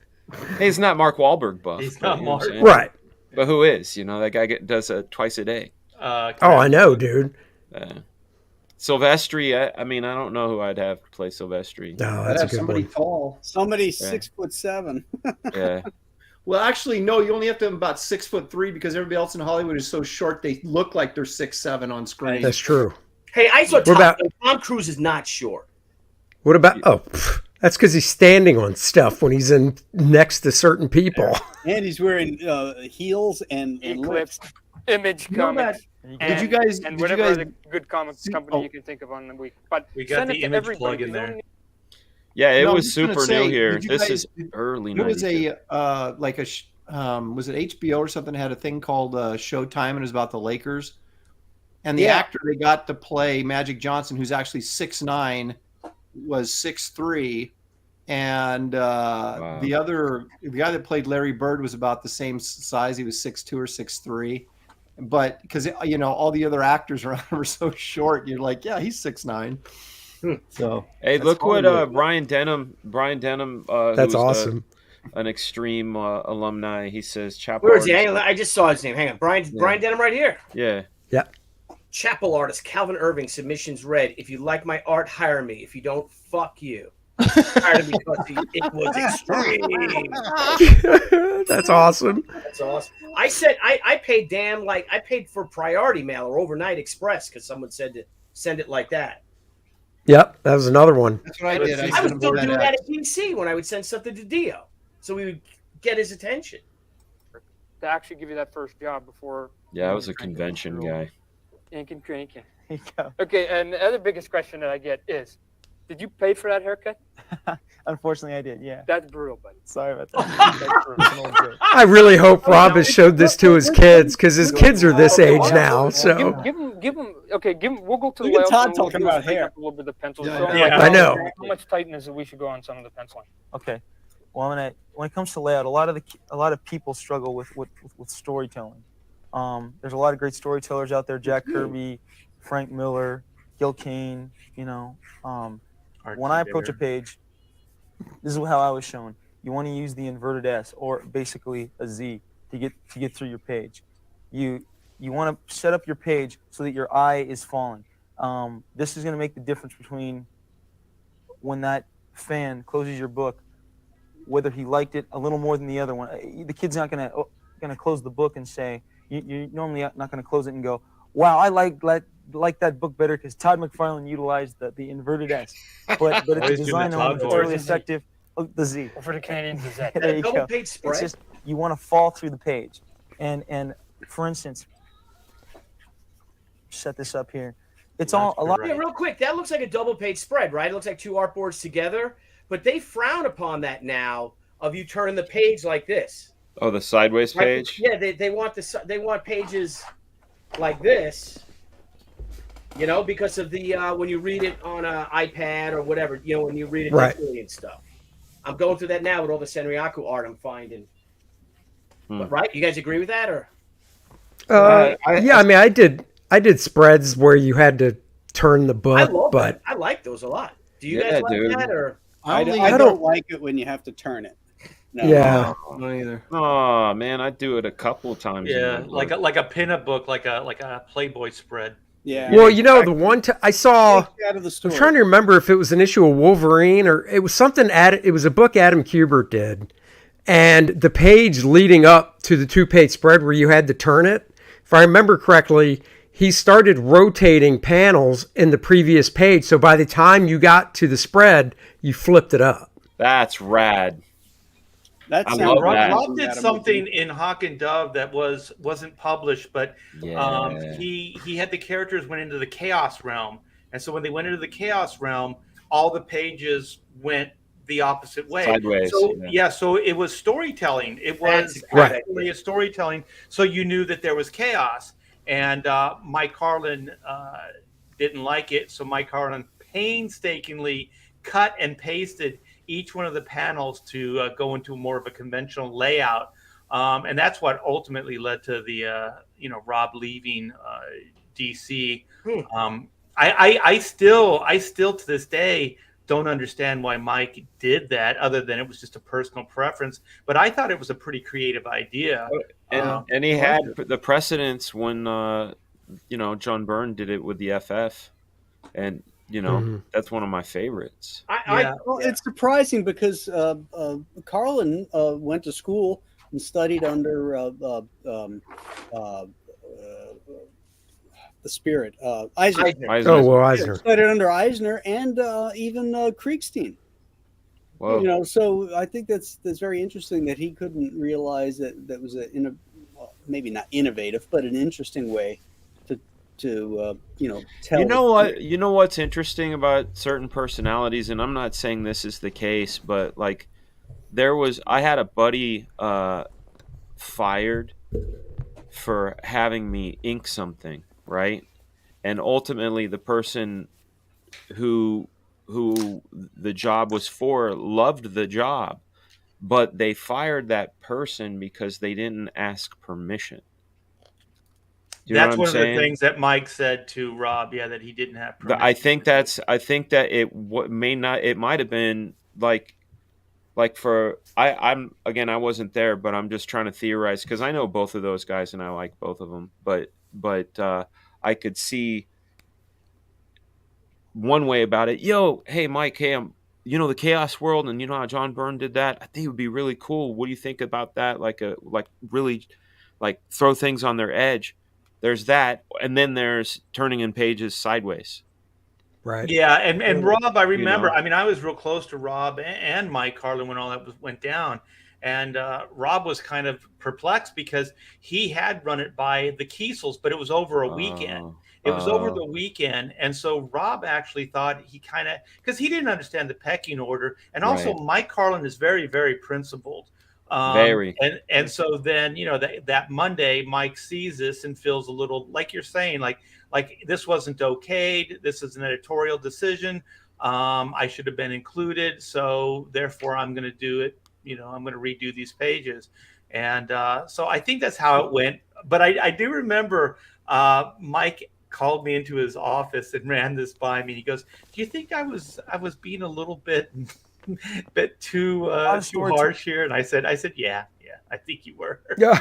He's not Mark Wahlberg buff. He's not Mark. Right. But who is? You know, that guy does it twice a day. I know, dude. Silvestri, I mean, I don't know who I'd have play Silvestri. No, that's a good somebody one. tall. Somebody 6'7". Yeah. Well, actually, no. You only have to have about 6'3" because everybody else in Hollywood is so short they look like they're 6'7" on screen. That's true. Hey, I saw Tom Cruise is not short. What about? That's because he's standing on stuff when he's in next to certain people. And he's wearing heels and Eclipse, Image Comics. Did you guys? And whatever other good comics company you can think of on the week. But we got the Image plug in there. Yeah, it was super new here. This is early. It was was it HBO or something had a thing called Showtime, and it was about the Lakers. And the actor they got to play Magic Johnson, who's actually 6'9", was 6'3", and the guy that played Larry Bird was about the same size. He was 6'2" or 6'3". But because you know all the other actors around him are so short, you're like, yeah, he's 6'9". So hey, look what Brian Denham. That's awesome. An Extreme alumni. He says Chapel. Where is he? I just saw his name. Hang on, Brian Denham right here. Yeah. Chapel artist Calvin Irving, submissions read. If you like my art, hire me. If you don't, fuck you. Hired me because it was extreme. That's awesome. That's awesome. I said I paid I paid for priority mail or overnight express because someone said to send it like that. Yep, that was another one. That's what I did. I was still doing that at DC when I would send something to Dio, so we would get his attention. To actually give you that first job before. Yeah, I was a convention guy. Ink and cranking. Okay, and the other biggest question that I get is, Did you pay for that haircut? Unfortunately, I did. Yeah. That's brutal, buddy. Sorry about that. I really hope Rob has showed this to his kids because his kids are this age now. So give him. Okay, give him. We'll go to the Look at layout. Todd and talking we'll about take hair. up a little bit of the pencils. I know. How much tightness we should go on some of the penciling? Okay. Well, when it comes to layout, a lot of people struggle with storytelling. There's a lot of great storytellers out there: Jack Kirby, Frank Miller, Gil Kane. You know, when I approach a page, this is how I was shown. You want to use the inverted S, or basically a Z, to get through your page. You want to set up your page so that your eye is falling. This is going to make the difference between when that fan closes your book, whether he liked it a little more than the other one. The kid's not going to close the book and say, you're normally not going to close it and go, wow, I like that book better because Todd McFarlane utilized the inverted S. But it's a design element that's really effective. Oh, the Z. Or for the Canadians, the Z. There you go. Page spread. It's just you want to fall through the page. And for instance, set this up here. It's all a lot. Yeah, real quick. That looks like a double page spread, right? It looks like two artboards together, but they frown upon that now of you turning the page like this. Oh, the sideways page? Yeah, they want pages like this, you know, because of the when you read it on an iPad or whatever, you know, when you read it digitally and stuff. I'm going through that now with all the Senryaku art I'm finding. But, right? You guys agree with that, or? Yeah, I mean, I did spreads where you had to turn the book, but I like those a lot. Do you guys like that, or? I don't like it when you have to turn it. No. Yeah, not either. Oh man, I do it a couple of times. Yeah, like a pinup book, like a Playboy spread. Yeah. Well, you know, the one I saw, out of the story. I'm trying to remember if it was an issue of Wolverine or it was something. It was a book Adam Kubert did, and the page leading up to the 2-page spread where you had to turn it, if I remember correctly, he started rotating panels in the previous page. So by the time you got to the spread, you flipped it up. That's rad. Rob did something in Hawk and Dove that wasn't published, but he had the characters went into the Chaos Realm, and so when they went into the Chaos Realm, all the pages went the opposite way. Sideways. So so it was storytelling. It was actually a storytelling. So you knew that there was chaos, and Mike Carlin didn't like it. So Mike Carlin painstakingly cut and pasted each one of the panels to go into more of a conventional layout, and that's what ultimately led to the Rob leaving DC. I still to this day don't understand why Mike did that, other than it was just a personal preference. But I thought it was a pretty creative idea. And he had the precedence when John Byrne did it with the FF, and that's one of my favorites. It's surprising because Carlin went to school and studied under the Spirit, Eisner. Oh, well, Eisner. Studied under Eisner and even Kriegstein. Whoa. So I think that's very interesting that he couldn't realize that was maybe not innovative, but an interesting way to tell. You know what's interesting about certain personalities, and I'm not saying this is the case, but like I had a buddy fired for having me ink something, right? And ultimately the person who the job was for loved the job, but they fired that person because they didn't ask permission. That's one of the things that Mike said to Rob, that he didn't have permission. I think that it might have been like for I wasn't there, but I'm just trying to theorize because I know both of those guys and I like both of them, but I could see one way about it. Hey Mike, I'm the Chaos World, and you know how John Byrne did that. I think it would be really cool. What do you think about that? Like really throw things on their edge. There's that, and then there's turning in pages sideways. Right. Yeah, and Rob, I remember. I mean, I was real close to Rob and Mike Carlin when all that went down, and Rob was kind of perplexed because he had run it by the Kiesels, but it was over a weekend, It was over the weekend, and so Rob actually thought he kind of, because he didn't understand the pecking order, and also Mike Carlin is very, very principled. And so then, you know, that Monday, Mike sees this and feels a little, like you're saying, like this wasn't okayed. This is an editorial decision. I should have been included, so therefore I'm going to do it. You know, I'm going to redo these pages, and so I think that's how it went. But I do remember Mike called me into his office and ran this by me. He goes, "Do you think I was being a little bit too harsh here?" And I said, yeah, I think you were. Yeah.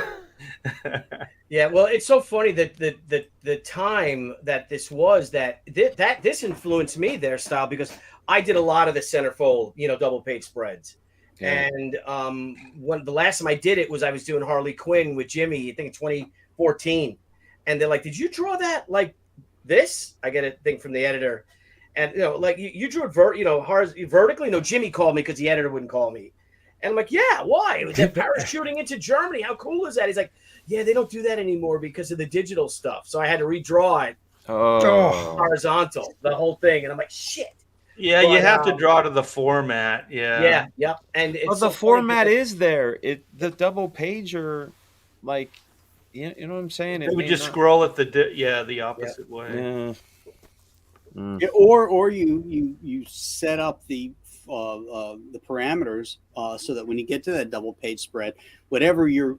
Yeah, well, it's so funny that the time that this was that this influenced me, their style, because I did a lot of the centerfold, you know, double page spreads. Yeah. And when the last time I did it was I was doing Harley Quinn with Jimmy, I think in 2014. And they're like, "Did you draw that like this?" I get a thing from the editor. And, you know, like you drew it vertically. No, Jimmy called me because the editor wouldn't call me. And I'm like, "Yeah, why? They're parachuting into Germany. How cool is that?" He's like, "Yeah, they don't do that anymore because of the digital stuff." So I had to redraw it horizontal, the whole thing. And I'm like, "Shit." Yeah, but you have to draw to the format. Yeah. Yep. And it's the format is there. The double pager, like, you know what I'm saying? It would just scroll it the opposite way. Yeah, or you set up the parameters so that when you get to that double page spread, whatever your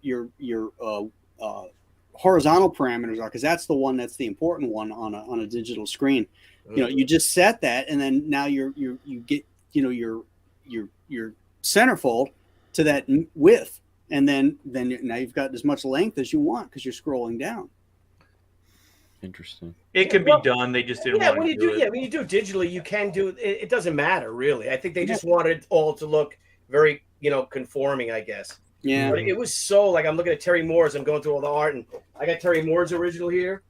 horizontal parameters are, because that's the one that's the important one on a digital screen. You know, you just set that, and then now you get, you know, your centerfold to that width, and then now you've got as much length as you want because you're scrolling down. Interesting. It can be done. They just didn't want to do it. Yeah, when you do digitally, you can do it. It doesn't matter, really. I think they just wanted it all to look very, you know, conforming, I guess. Yeah. But it was so, like, I'm looking at Terry Moore's. I'm going through all the art, and I got Terry Moore's original here.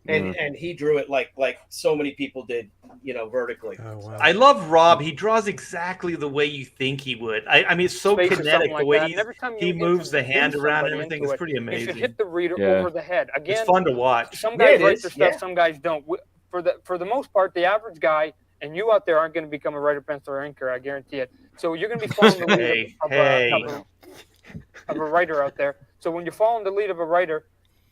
And he drew it like so many people did, you know, vertically. Oh, wow. I love Rob. He draws exactly the way you think he would. I mean, it's so kinetic the way he moves the hand around and everything. It's pretty amazing. You should hit the reader over the head. Again, it's fun to watch. Some guys write their stuff, some guys don't. For the most part, the average guy and you out there aren't going to become a writer, pencil, or inker. I guarantee it. So you're going to be following the lead of a writer out there. So when you're following the lead of a writer,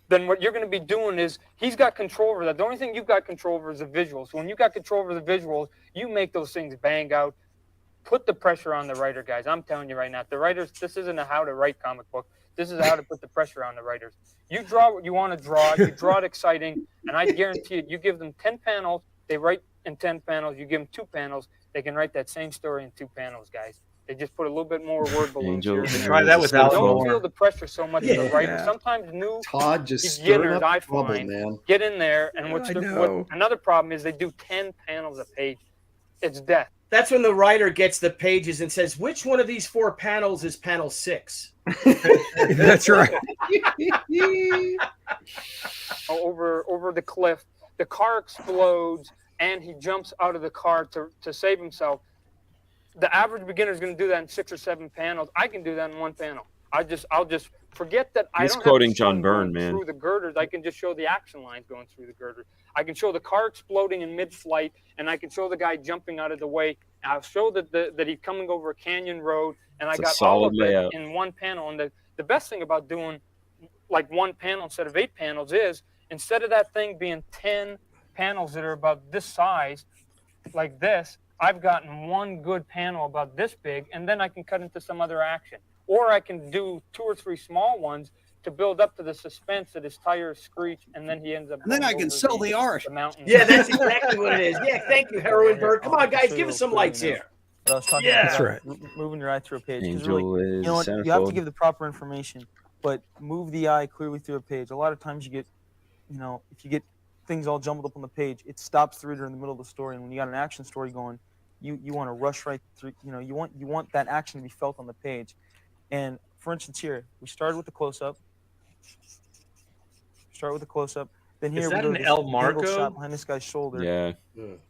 then what you're going to be doing is he's got control over that. The only thing you've got control over is the visuals. So when you got control over the visuals, you make those things bang out. Put the pressure on the writer, guys. I'm telling you right now, the writers, this isn't a how to write comic book. This is how to put the pressure on the writers. You draw what you want to draw. You draw it exciting, and I guarantee it. You give them 10 panels, they write in 10 panels. You give them 2 panels, they can write that same story in 2 panels, guys. They just put a little bit more word balloons here. Try that without Don't feel the pressure so much as a writer. Sometimes new Todd just beginners, I find, get in there, and what another problem is they do 10 panels a page. It's death. That's when the writer gets the pages and says, "Which one of these 4 panels is panel 6?" That's right. Over the cliff, the car explodes, and he jumps out of the car to save himself. The average beginner is going to do that in 6 or 7 panels. I can do that in 1 panel. I'll just forget that. He's I don't quoting have John Byrne, man. Through the girders, I can just show the action lines going through the girders. I can show the car exploding in mid-flight, and I can show the guy jumping out of the way. I'll show that he's coming over a canyon road, and I got all of it in 1 panel. And the best thing about doing like 1 panel instead of 8 panels is instead of that thing being 10 panels that are about this size, like this, I've gotten 1 good panel about this big, and then I can cut into some other action. Or I can do 2 or 3 small ones to build up to the suspense that his tires screech, and then he ends up. And then I can sell the art. Yeah, that's exactly what it is. Yeah, thank you, Heroin Bird. Come on, guys, give us some lights here. I was talking about that's right. Moving your eye through a page. Really, you know what? You have to give the proper information, but move the eye clearly through a page. A lot of times you get, you know, if you get things all jumbled up on the page, it stops the reader in the middle of the story. And when you got an action story going, you want to rush right through. You know, you want that action to be felt on the page. And for instance, here we started with the close-up. Start with the close-up. Then here is that we an El Marco shot behind this guy's shoulder. Yeah,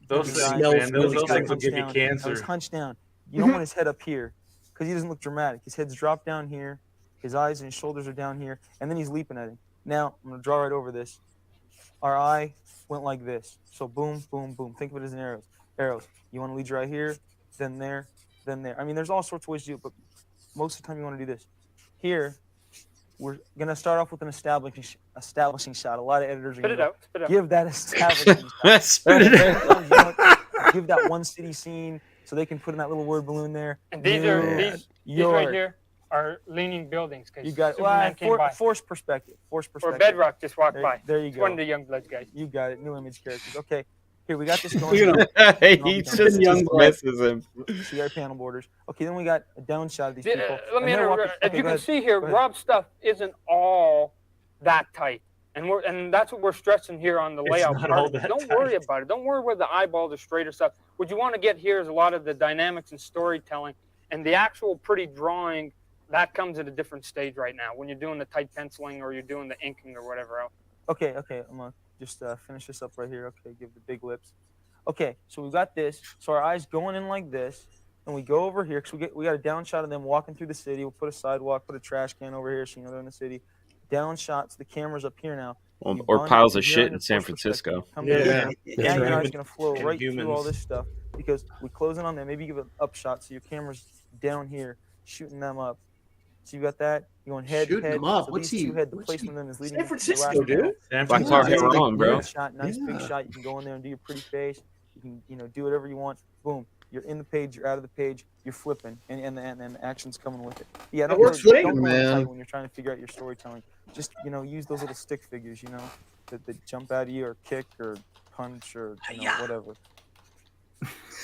those things will give you cancer. He's hunched down. You don't want his head up here because he doesn't look dramatic. His head's dropped down here. His eyes and his shoulders are down here, and then he's leaping at him. Now I'm gonna draw right over this. our eye went like this. So boom, boom, boom. Think of it as an arrows. Arrows. You want to lead your eye here, then there, then there. I mean, there's all sorts of ways to do it, but most of the time you want to do this. Here, we're gonna start off with an establishing shot. A lot of editors are gonna give that establishing shot. Spit it out. Give that one city scene so they can put in that little word balloon there. And these right here are leaning buildings. You got it. Forced perspective. Or Bedrock just walked by. There you go. One of the Youngbloods guys. You got it. New image characters. Okay. Here, we got this going. He just messes him. See our panel borders. Okay, then we got a down shot of these people. Let me interrupt. As you can see here, Rob's stuff isn't all that tight. And that's what we're stressing here on the layout part. Don't worry about it. Don't worry whether the eyeballs are straight or stuff. What you want to get here is a lot of the dynamics and storytelling, and the actual pretty drawing, that comes at a different stage right now when you're doing the tight penciling or you're doing the inking or whatever else. Okay. I'm going to just finish this up right here. Okay, give the big lips. Okay, so we've got this. So our eyes going in like this, and we go over here because we got a down shot of them walking through the city. We'll put a sidewalk, put a trash can over here so you know they're in the city. Down shots, the camera's up here now. Or piles of shit in San Francisco. Now your eye's going to flow right through all this stuff because we close in on them. Maybe give an up shot so your camera's down here shooting them up. So you got that. You're going head to head. Them up. So What's these he? two head, the placement of them is leading San Francisco, dude. Black Target wrong, bro. Nice big shot. You can go in there and do your pretty face. You can do whatever you want. Boom. You're in the page. You're out of the page. You're flipping, and the action's coming with it. Yeah, don't go tight when you're trying to figure out your storytelling. Just use those little stick figures, that jump out of you or kick or punch or whatever.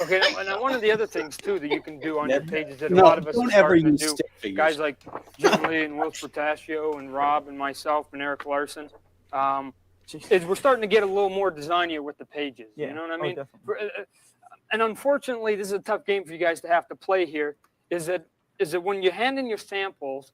Okay, now one of the other things too that you can do on your pages that a lot of us are starting to do, guys like Jim Lee and Will Portaccio and Rob and myself and Eric Larson, is we're starting to get a little more designier with the pages. You know what I mean? And unfortunately, this is a tough game for you guys to have to play here. Is that when you hand in your samples,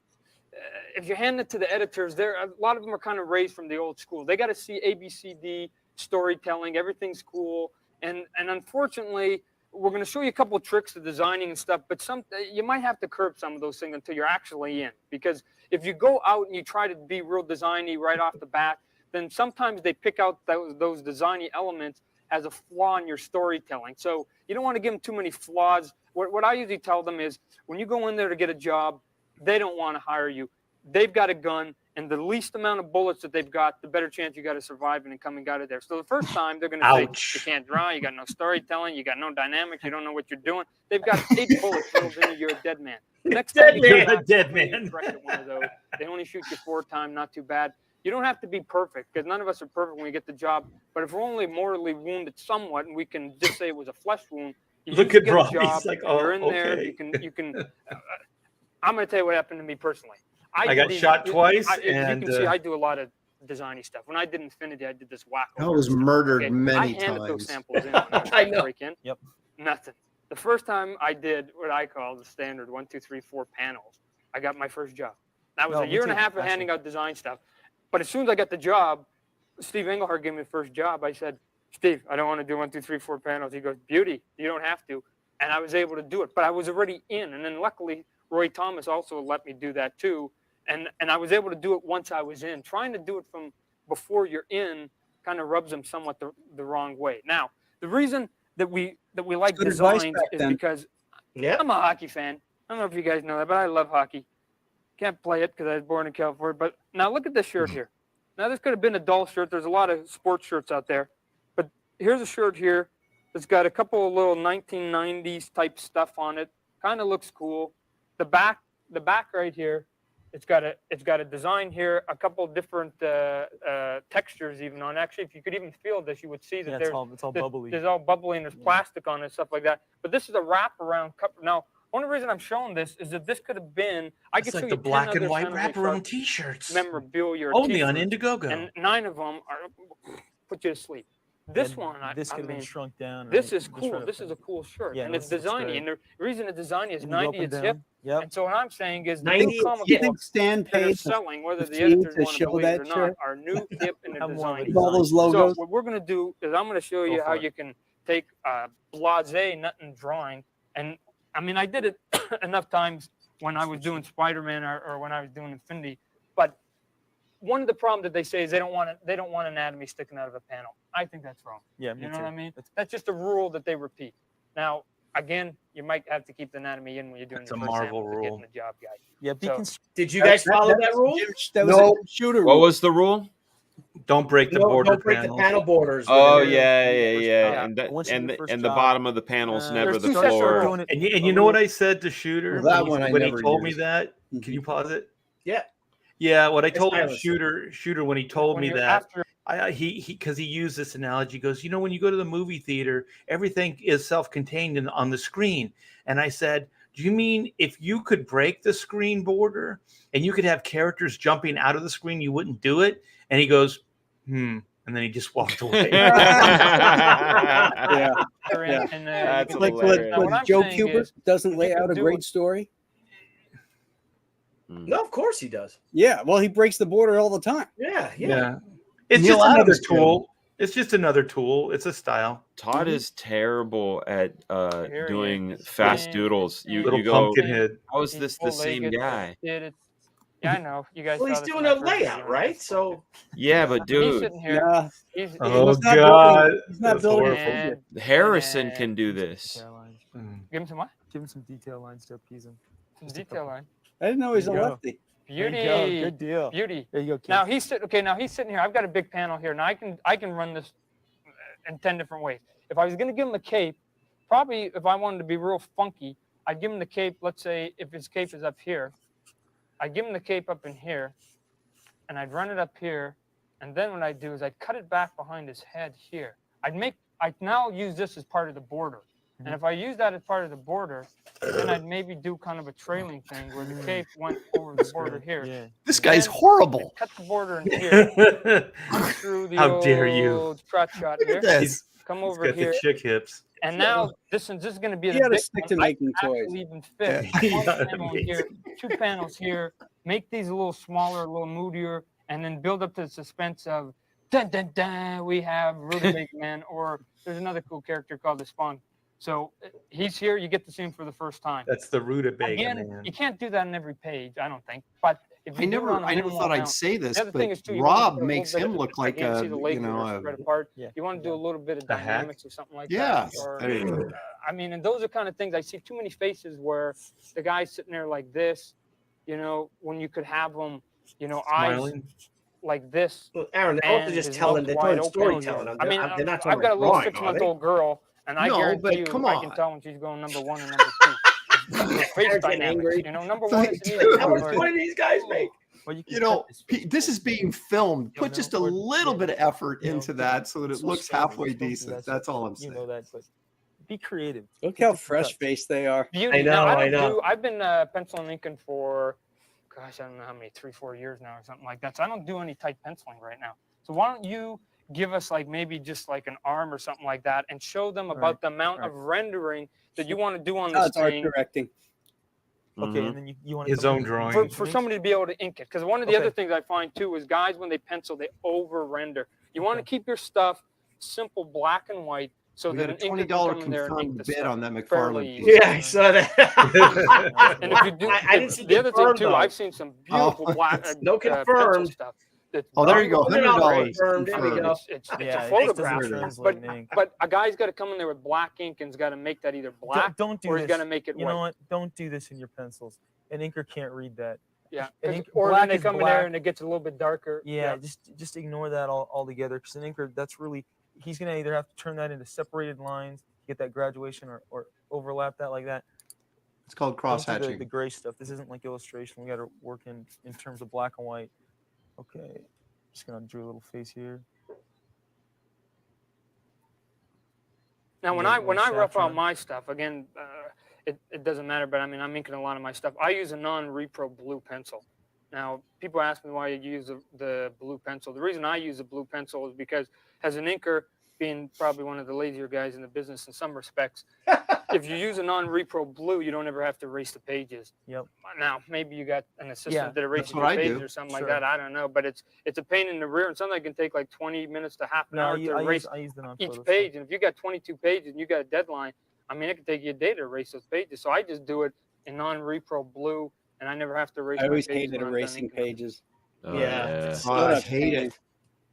if you hand it to the editors, a lot of them are kind of raised from the old school. They got to see ABCD storytelling, everything's cool. And unfortunately, we're going to show you a couple of tricks to designing and stuff, but you might have to curb some of those things until you're actually in. Because if you go out and you try to be real designy right off the bat, then sometimes they pick out those designy elements as a flaw in your storytelling. So you don't want to give them too many flaws. What I usually tell them is when you go in there to get a job, they don't want to hire you. They've got a gun, and the least amount of bullets that they've got, the better chance you got of surviving and coming out of there. So the first time they're going to say, you can't draw, you got no storytelling, you got no dynamics, you don't know what you're doing. They've got 8 bullets filled in you, you're a dead man. Next time you're a dead man. One of those. They only shoot you 4 times, not too bad. You don't have to be perfect because none of us are perfect when we get the job. But if we're only mortally wounded somewhat, and we can just say it was a flesh wound, you look at Rob. He's like, oh, you're in there. You can. I'm going to tell you what happened to me personally. I got shot twice, and you can see I do a lot of designy stuff. When I did Infinity, I did this wacko. I was murdered many times. I handed those samples in when I was break in. Yep. Nothing. The first time I did what I call the standard 1, 2, 3, 4 panels, I got my first job. That was a year and a half of handing out design stuff. But as soon as I got the job, Steve Engelhardt gave me the first job. I said, Steve, I don't want to do 1, 2, 3, 4 panels. He goes, beauty, you don't have to. And I was able to do it. But I was already in. And then luckily, Roy Thomas also let me do that too. And I was able to do it once I was in. Trying to do it from before you're in kind of rubs them somewhat the wrong way. Now, the reason that we like designs is because I'm a hockey fan. I don't know if you guys know that, but I love hockey. Can't play it because I was born in California. But now look at this shirt here. Now, this could have been a dull shirt. There's a lot of sports shirts out there. But here's a shirt here that's got a couple of little 1990s type stuff on it. Kind of looks cool. The back right here, it's got a design here, a couple different textures even on. Actually, if you could even feel this, you would see that it's all bubbly. There's all bubbly and there's plastic on it, stuff like that. But this is a wraparound cup. Now, one of the reasons I'm showing this is that this could have been. I could show you the black and white wraparound T-shirts, memorabilia, only on Indiegogo, and 9 of them are put you to sleep. This one, this could have been shrunk down. This is cool. This is a cool shirt, and it's designy. And the reason it's designy is 90 it's hip. Yep. And so what I'm saying is, 90 comic books that are selling, whether the editors want to believe it or not, are new, hip, and they're designy. All those logos. So what we're going to do is I'm going to show you how you can take blasé, nothing drawing, and I mean I did it enough times when I was doing Spider-Man or when I was doing Infinity, but one of the problems that they say is they don't want anatomy sticking out of a panel. I think that's wrong. Yeah, you know what I mean? That's just a rule that they repeat. Now, again, you might have to keep the anatomy in when you're doing That's your a first Marvel sample to rule. get in the job, guys. Yeah, did you guys follow that rule? That was No. a shooter What rule. was the rule? Don't break the border Don't break panels. the panel borders. Oh with it. yeah. Once you do your first And the job, bottom of the panel's never there's the two sets of floor. rules. And you know what I said to Shooter Well, that when one I he never told me used. that? Can you pause it? Yeah. Yeah, what I It's told silence. Shooter when he told When me you're that, after- because he used this analogy, he goes, when you go to the movie theater, everything is self-contained on the screen. And I said, do you mean if you could break the screen border and you could have characters jumping out of the screen, you wouldn't do it? And he goes, and then he just walked away. Yeah. That's Like hilarious. what Joe Kubert doesn't lay out a great story. No, of course he does. Yeah, well, he breaks the border all the time. Yeah. It's Neil just another Adams tool. It's just another tool. It's a style. Todd is terrible at doing fast doodles. You Little go, Pumpkinhead. how is this the same guy? Yeah, I know. You guys. Well, he's saw this doing in a my first layout, video. right? So Yeah, but He's dude, sitting here. Nah. He's Oh not God, building- he's not That's building a horrible. figure. Harrison can do this. Detail lines. Give him some what? Give him some detail lines to appease him. Some detail line. I didn't know he's a There you go. lefty. Beauty. There you go. Good deal. Beauty. There you go, kid. Now he's sitting. Okay, now he's sitting here. I've got a big panel here. Now I can run this in 10 different ways. If I was going to give him a cape, probably if I wanted to be real funky, I'd give him the cape. Let's say if his cape is up here, I'd give him the cape up in here, and I'd run it up here, and then what I'd do is I'd cut it back behind his head here. I'd now use this as part of the border. And if I use that as part of the border, then I'd maybe do kind of a trailing thing where the cape went over the border here. Yeah. This guy's horrible. Cut the border in here. Through the How dare you. old crotch shot Look here. at this. Come He's over got here. the chick hips. And now this is going to be He the had a big stick one. to making I can toys. actually even fit Yeah. one panel here, 2 panels here, make these a little smaller, a little moodier, and then build up to the suspense of dun dun dun. We have Rutabaga Man, or there's another cool character called the Spawn. So he's here. You get to see him for the first time. That's the Rutabaga Again, Man. you can't do that on every page, I don't think. But if you I do it never, on a I never minimal thought I'd amount- say this, the other but thing is too, you want to Rob do a little makes bit him of- look like can't a, see the legs you that know, are a, spread apart. Yeah. You want to do a little bit of A hack? dynamics or something like yeah. that. Or, There you go. I mean, and those are kind of things I see too many faces where the guy's sitting there like this, when you could have them, eyes Smiling. like this. Well, Aaron, they're also and just his telling. mouth They're wide doing open. storytelling. I mean, they're not I've talking got a little drawing, are they? 6-month-old girl, and I No, guarantee but you, come I can on. tell when she's going number 1 and number 2. Face Aaron's getting dynamics, angry. number 1 is How much money do these guys make? Well, you can You know, cut this face this is being filmed. Put know, just a or- little yeah, bit of effort you know, into that so that it so looks standard. halfway Don't do decent. that. That's all I'm You saying. know that, but be creative. Look how fresh faced they are. Beauty. I Now, know, I I know. I've been pencil and inking for, gosh, I don't know how many, 3-4 years now or something like that. So I don't do any tight penciling right now. So why don't you give us maybe just like an arm or something like that and show them about the amount of rendering that you want to do on Oh, this it's art thing directing. Okay, and then you want His own drawing. for somebody to be able to ink it. Because one of the other things I find too is guys, when they pencil, they over render. You want to keep your stuff simple, black and white, so We that got an a inker can $20 come in there and ink confirmed the bid stuff on that fairly McFarlane easy. piece. Yeah, I saw that. And if you do, I didn't see the other thing confirmed, too, though. I've seen some beautiful black No pencil confirmed. stuff. that's Oh, there you go. Put it on $100 confirmed. There we confirmed. go. It's Yeah, a it photograph, doesn't translate in ink. but a guy's got to come in there with black ink and's got to make that either black Don't do or this. he's got to make it You white. know what? Don't do this in your pencils. An inker can't read that. Yeah, An ink- or then black they is come in black. there and it gets a little bit darker. Yeah, just ignore that altogether, because an inker, that's really, he's gonna either have to turn that into separated lines, get that graduation, or overlap that like that. It's called cross Don't do hatching. the gray stuff. This isn't like illustration. We got to work in terms of black and white. Okay, just gonna draw a little face here. Now, when Yeah, I rough out saffron. my stuff, again, it doesn't matter, but I mean, I'm inking a lot of my stuff. I use a non-repro blue pencil. Now, people ask me why you use the blue pencil. The reason I use a blue pencil is because as an inker, being probably one of the lazier guys in the business in some respects, if you use a non-repro blue, you don't ever have to erase the pages. Yep. Now, maybe you got an assistant Yeah, that erases that's what your I pages do. or something Sure. like that. I don't know, but it's a pain in the rear, and something that can take like 20 minutes to half an No, hour to erase I use the non-photo each stuff. page. And if you got 22 pages and you got a deadline, I mean, it could take you a day to erase those pages. So I just do it in non-repro blue, and I never have to erase. I my always pages hated when I'm done erasing inking them. pages. Yeah. I hate it.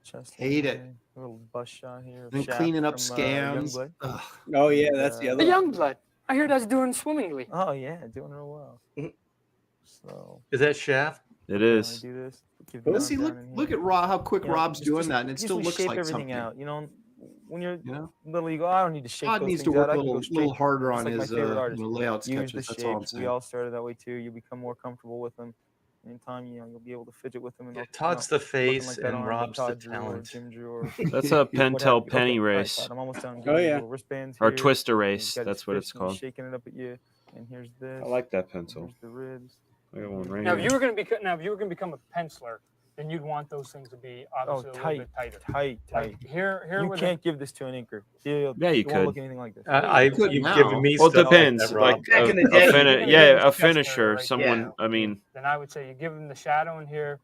Chest Hate it. here, a little bust shot here. And shaft cleaning up from, scams. Youngblood. Oh yeah, that's the other. The Youngblood. I hear that's doing swimmingly. Oh yeah, doing real well. So Is that shaft? It is. do this. Give the Let's see. arm Look, down in look here. at Rob. How quick You know, Rob's doing that, and it usually still looks shape like everything something. out. You know, when you're You know, little, you go, I don't need to shape Rod those needs to things work out. a I can go little straight. harder Just on like my his favorite artist. layout Use sketches. the That's all I'm shapes. We saying. all started that way too. You become more comfortable with them. Anytime you'll be able to fidget with them. And they'll Todd's come the out looking face like that and arm that Rob's the Todd drew or talent. Jim drew or That's a what have Pentel you. penny Okay, all right, race. Todd, I'm almost done. Oh, Give me yeah. little wristbands Or here. twister And race. he's got his That's what fist it's and he's called. shaking it up at you. And here's this. I like that and pencil. Here's the ribs. I got one right Now, here. if you were going to become a penciler, then you'd want those things to be obviously a little bit tighter. Tight. Like here You with can't give this to an inker. Yeah, you won't could. look anything like this. You've given me Well, it stuff depends. like that, Like Rob. Back in the day, a finisher. right? Someone. I mean, Then I would say you give them the shadow in here.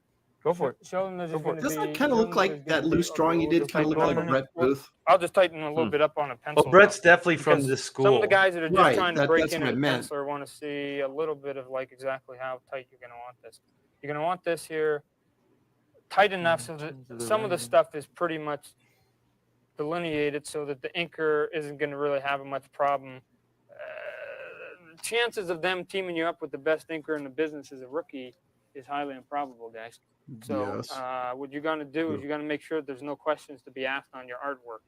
Go for it. Show them that it's going to be. Doesn't that kind of look like that loose drawing you did? Kind of look like Brett Booth. I'll just tighten a little bit up on a pencil. Well, Brett's definitely from because this school. Some of the guys that are just Right, trying to break that's in what as I a meant. penciler want to see a little bit of like exactly how tight you're going to want this. You're going to want this here tight enough so that some of the stuff is pretty much delineated so that the inker isn't going to really have much problem. Chances of them teaming you up with the best inker in the business as a rookie is highly improbable, guys. So what you're going to do is you're going to make sure there's no questions to be asked on your artwork.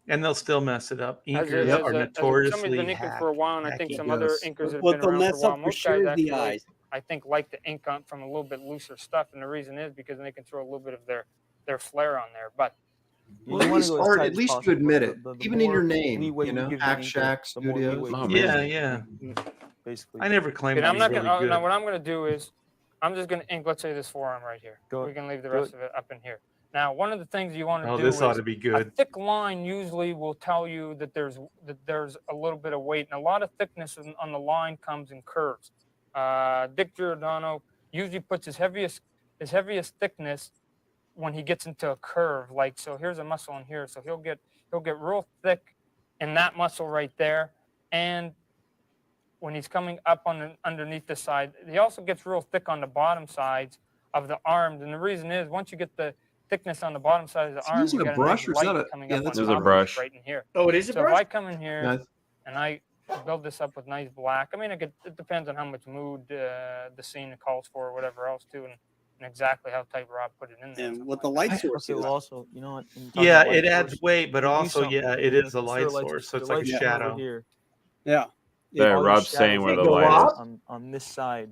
And they'll still mess it up. Inkers As are somebody's notoriously been inking for a while, and I think some other inkers that have Well, been they'll around for mess a while. up for Most sure guys the actually, eyes. I think, like to ink on from a little bit looser stuff, and the reason is because then they can throw a little bit of their flair on there. But Well, at least, Art, at least you admit it, even in your name. You know, Hack Shack Studios. Yeah. Basically, I never claimed. and I'm not going really to. Now, what I'm going to do is, I'm just going to ink. Let's say this forearm right here. We can leave the rest of it up in here. Now, one of the things you want to do this ought is to be a good. thick line usually will tell you that there's a little bit of weight, and a lot of thickness on the line comes in curves. Dick Giordano usually puts his heaviest thickness when he gets into a curve. Like so, here's a muscle in here, so he'll get real thick in that muscle right there, and when he's coming up on underneath the side, he also gets real thick on the bottom sides of the arms, and the reason is once you get the thickness on the bottom side of the arm, using you a got brush, nice or is light that a? coming Yeah, up that's on a top of brush. it right in here. Oh, it is a So brush? if I come in here Yeah. and I build this up with nice black, I mean, it depends on how much mood the scene calls for or whatever else too, and exactly how tight Rob put it in there. And what the light source Okay, is. well, also, you know what? Yeah, it adds weight, but also, yeah, it is a light source, so it's like a shadow. Here. Yeah. there, All Rob's these saying where the shadows light is. on this side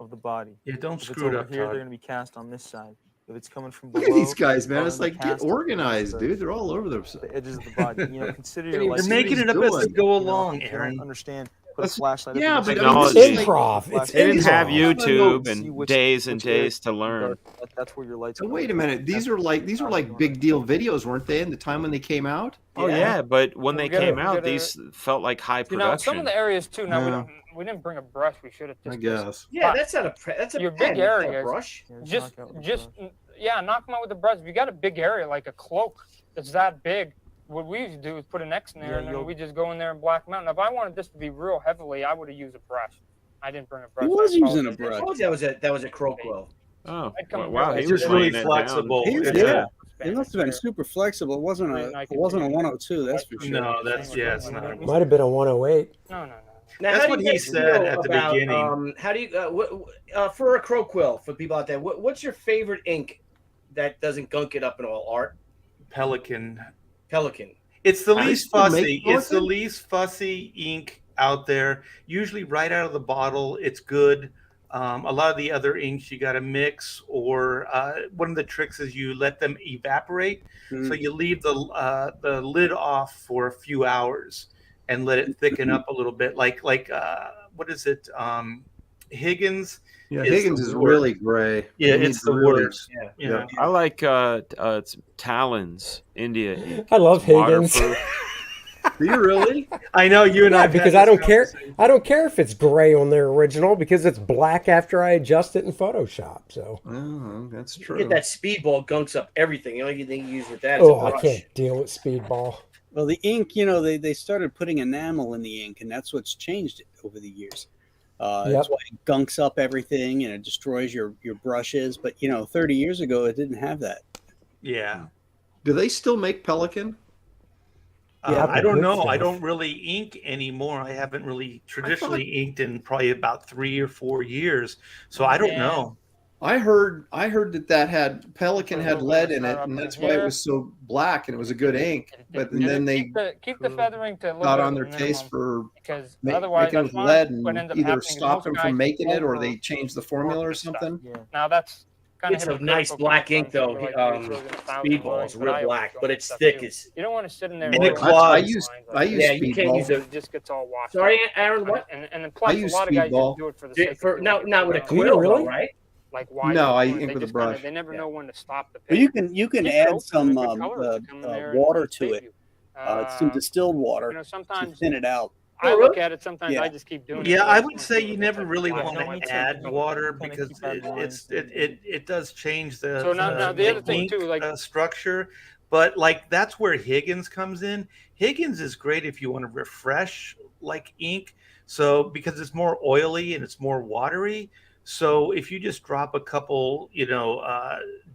of the body. Yeah, don't If it's screw it over up, here, Todd. they're going to be cast on this side. If it's coming from below, Look at these guys, man. they're It's gonna be like, get cast organized, the- dude. They're all over the the edges of the body. You know, consider your You're light. You're making it up as they go along, If you Aaron. don't understand. Put a flashlight. up Yeah, against but the I mean, wall. this is like- Improv. It's They didn't have improv. YouTube See and which- days and which area days to you learn. dark. That's where your lights. So are wait a going. minute. These are like big deal videos, weren't they? In the time when they came out. Oh yeah, but when We they gotta- came we out, gotta- these felt like high You know, some production. of the areas too. Now Yeah. we didn't bring a brush. We should have. I Just guess. Yeah, But that's not a that's a your pen, big it's not a areas- brush. Yeah, just knock out with just the- yeah, knock them out with the brush. If you got a big area like a cloak that's that big, what we used to do is put an X in there, Yeah, and then you'll- we just go in there and black them out. Now, if I wanted this to be real heavily, I would have used a brush. I didn't bring a brush. He was I using a apologize. brush. I told you that was a crow quill. Oh, I'd come wow, here he like was this. really laying it down. flexible. He was, It's yeah. a- It must have been super flexible. It wasn't Really a 102, that's for sure. No, that's it's not. Might have been a 108. No. Now, That's how do what you he guys said feel at the about, beginning. How do you for a crow quill for people out there? What's your favorite ink that doesn't gunk it up at all? Art Pelican. Pelican. It's the I least still make fussy. It's the Pelican? least fussy ink out there. Usually, right out of the bottle, it's good. A lot of the other inks you got to mix, or one of the tricks is you let them evaporate. So you leave the lid off for a few hours and let it thicken up a little bit. Like what is it? Higgins. Yeah, It's Higgins the is worst. really gray. Yeah, You need it's to the really- worst. Yeah. You know? I like it's Talons India ink. I love It's Higgins. waterproof. Do you really? I know you and I Yeah, have because had I don't this care. conversation. I don't care if it's gray on their original because it's black after I adjust it in Photoshop. So Oh, that's You true. get that speedball gunks up everything. The only thing you use with that is a oh, I brush. can't deal with speedball. Well, the ink, they started putting enamel in the ink, and that's what's changed it over the years. That's why it gunks up everything and it destroys your brushes. But 30 years ago, it didn't have that. Yeah. Do they still make Pelican? I don't know. I don't really ink anymore. I haven't really traditionally inked in probably about 3 or 4 years. So I don't know. I heard that had Pelican had lead in it, and that's why it was so black, and it was a good ink. But then they keep the feathering to got on their case for because otherwise making it with lead, and either stopped them from making it, or they changed the formula or something. Now that's kind it's a nice black ink though. Speedball is real black, but it's thick as. You don't want to sit in there. And it claws. I use yeah, you can't use it. It just gets all washed. Sorry, Aaron. What? And plus, a lot of guys just do it for the sake of not with a quill, really? Right? Like why? No, I ink with a brush. They never know when to stop the. But you can add some water to it, some distilled water. Sometimes to thin it out. I look at it. Sometimes I just keep doing it. Yeah, I would say you never really want to add water because it does change the so now the other thing too, like structure. But like that's where Higgins comes in. Higgins is great if you want to refresh like ink. So because it's more oily and it's more watery. So if you just drop a couple,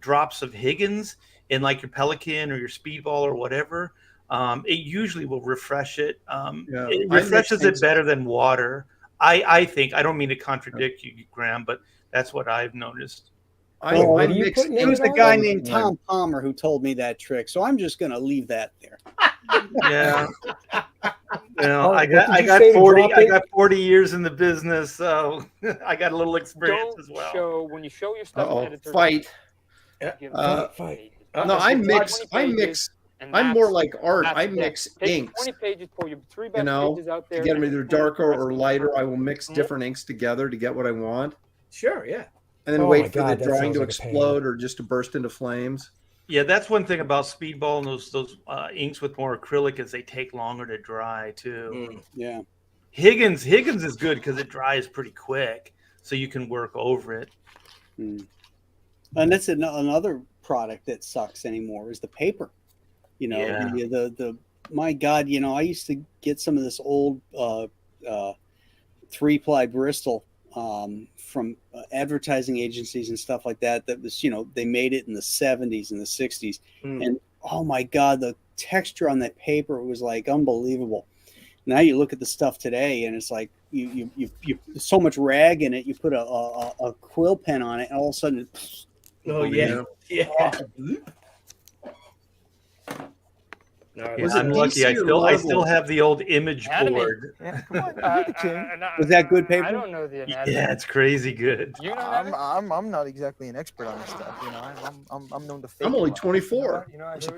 drops of Higgins in like your Pelican or your Speedball or whatever, it usually will refresh it. It refreshes it better than water. I think. I don't mean to contradict you, Graham, but that's what I've noticed. It was a guy named Tom Palmer who told me that trick, so I'm just going to leave that there. Yeah. I got 40 years in the business, so I got a little experience as well. When you show your stuff to editors, fight. Fight. No, I mix. I'm more like art. I mix inks. 20 pages, pull your 3 best pages out there. To get them either darker or lighter. I will mix different inks together to get what I want. Sure, yeah. And then wait for the drawing to explode or just to burst into flames. Yeah, that's one thing about Speedball and those inks with more acrylic is they take longer to dry too. Yeah. Higgins is good because it dries pretty quick, so you can work over it. And that's another product that sucks anymore is the paper. My God, I used to get some of this old 3-ply Bristol from advertising agencies and stuff like that. That was, they made it in the 70s and the 60s. And oh my God, the texture on that paper was like unbelievable. Now you look at the stuff today and it's like you so much rag in it. You put a quill pen on it and all of a sudden yeah. I'm lucky. I still have the old image board. Yeah, come on. Was that good paper? I don't know the anatomy. Yeah, it's crazy good. I'm not exactly an expert on this stuff. I'm known to. I'm only 24.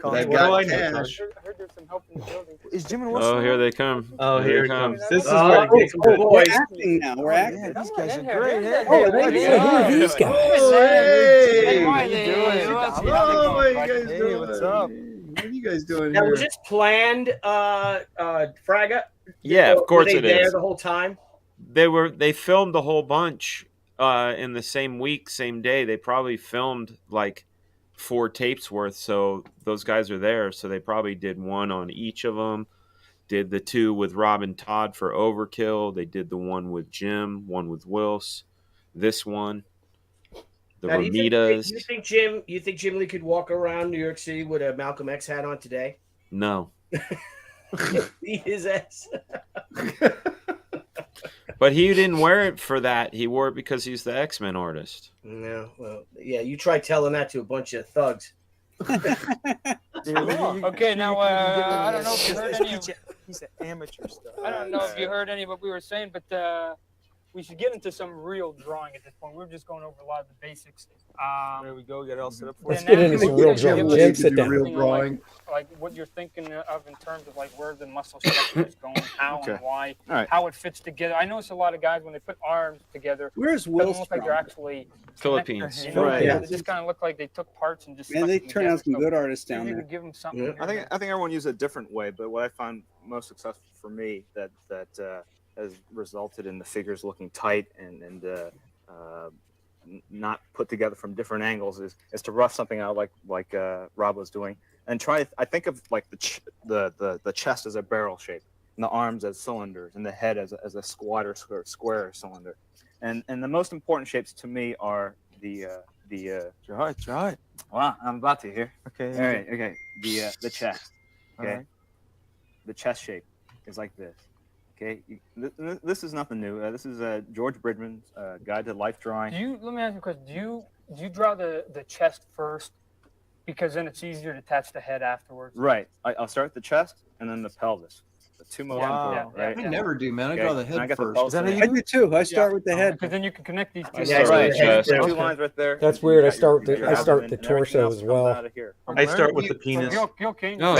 I've got cash. I heard there's some help in the building. Is Jim and Wilson? Oh, here they come. Oh, here it comes. This is where it gets good. We're acting now. We're acting. Yeah, these guys are great. Who are these guys? Hey! How you doing? Oh, what are you guys Hey, doing? what's up? What are you guys doing Now, here? was this planned, Fraga? Yeah, of course it it there is. the whole time? They filmed the whole bunch in the same week, same day. They probably filmed like 4 tapes worth, so those guys are there. So they probably did one on each of them. Did the 2 with Rob and Todd for Overkill. They did the one with Jim, one with Wills. This one, the Now, Ramirez. You think Jim Lee could walk around New York City with a Malcolm X hat on today? No. Beat his ass. But he didn't wear it for that. He wore it because he's the X-Men artist. No, well, yeah, you try telling that to a bunch of thugs. Okay, now I don't know if you heard any of He's an amateur stuff. I don't know if you heard any of what we were saying, but we should get into some real drawing at this point. We're just going over a lot of the basics. There we go. Get it all set up for Let's get into some real drawing. Jim, sit down. Real drawing. Like what you're thinking of in terms of like where the muscle structure is going, how and why, right. how it fits together. I notice a lot of guys when they put arms together, Where's it Will? doesn't look like they're actually Philippines. You know, Right. yeah. They just kind of look like they took parts and just. Man, they stuck turn out some together. good artists So down maybe there. give them something. Yeah. I think everyone uses a different way, but what I found most successful for me that has resulted in the figures looking tight and not put together from different angles is to rough something out like Rob was doing and try. I think of like the chest as a barrel shape, the arms as cylinders, and the head as a square cylinder. And the most important shapes to me are the Try it. Well, I'm about to here. Okay. All right. Okay. The chest. Okay. Right. The chest shape is like this. Okay. This is nothing new. This is George Bridgman's Guide to Life Drawing. Let me ask you a question. Do you draw the chest first, because then it's easier to attach the head afterwards? Right. I'll start with the chest and then the pelvis. The two most important, right? I never do, man. I draw the head first. Is that how you do too? I start with the head. Because then you can connect these two. Yeah, right. Two lines right there. That's weird. I start with the torso as well. I start with the penis. You okay? No.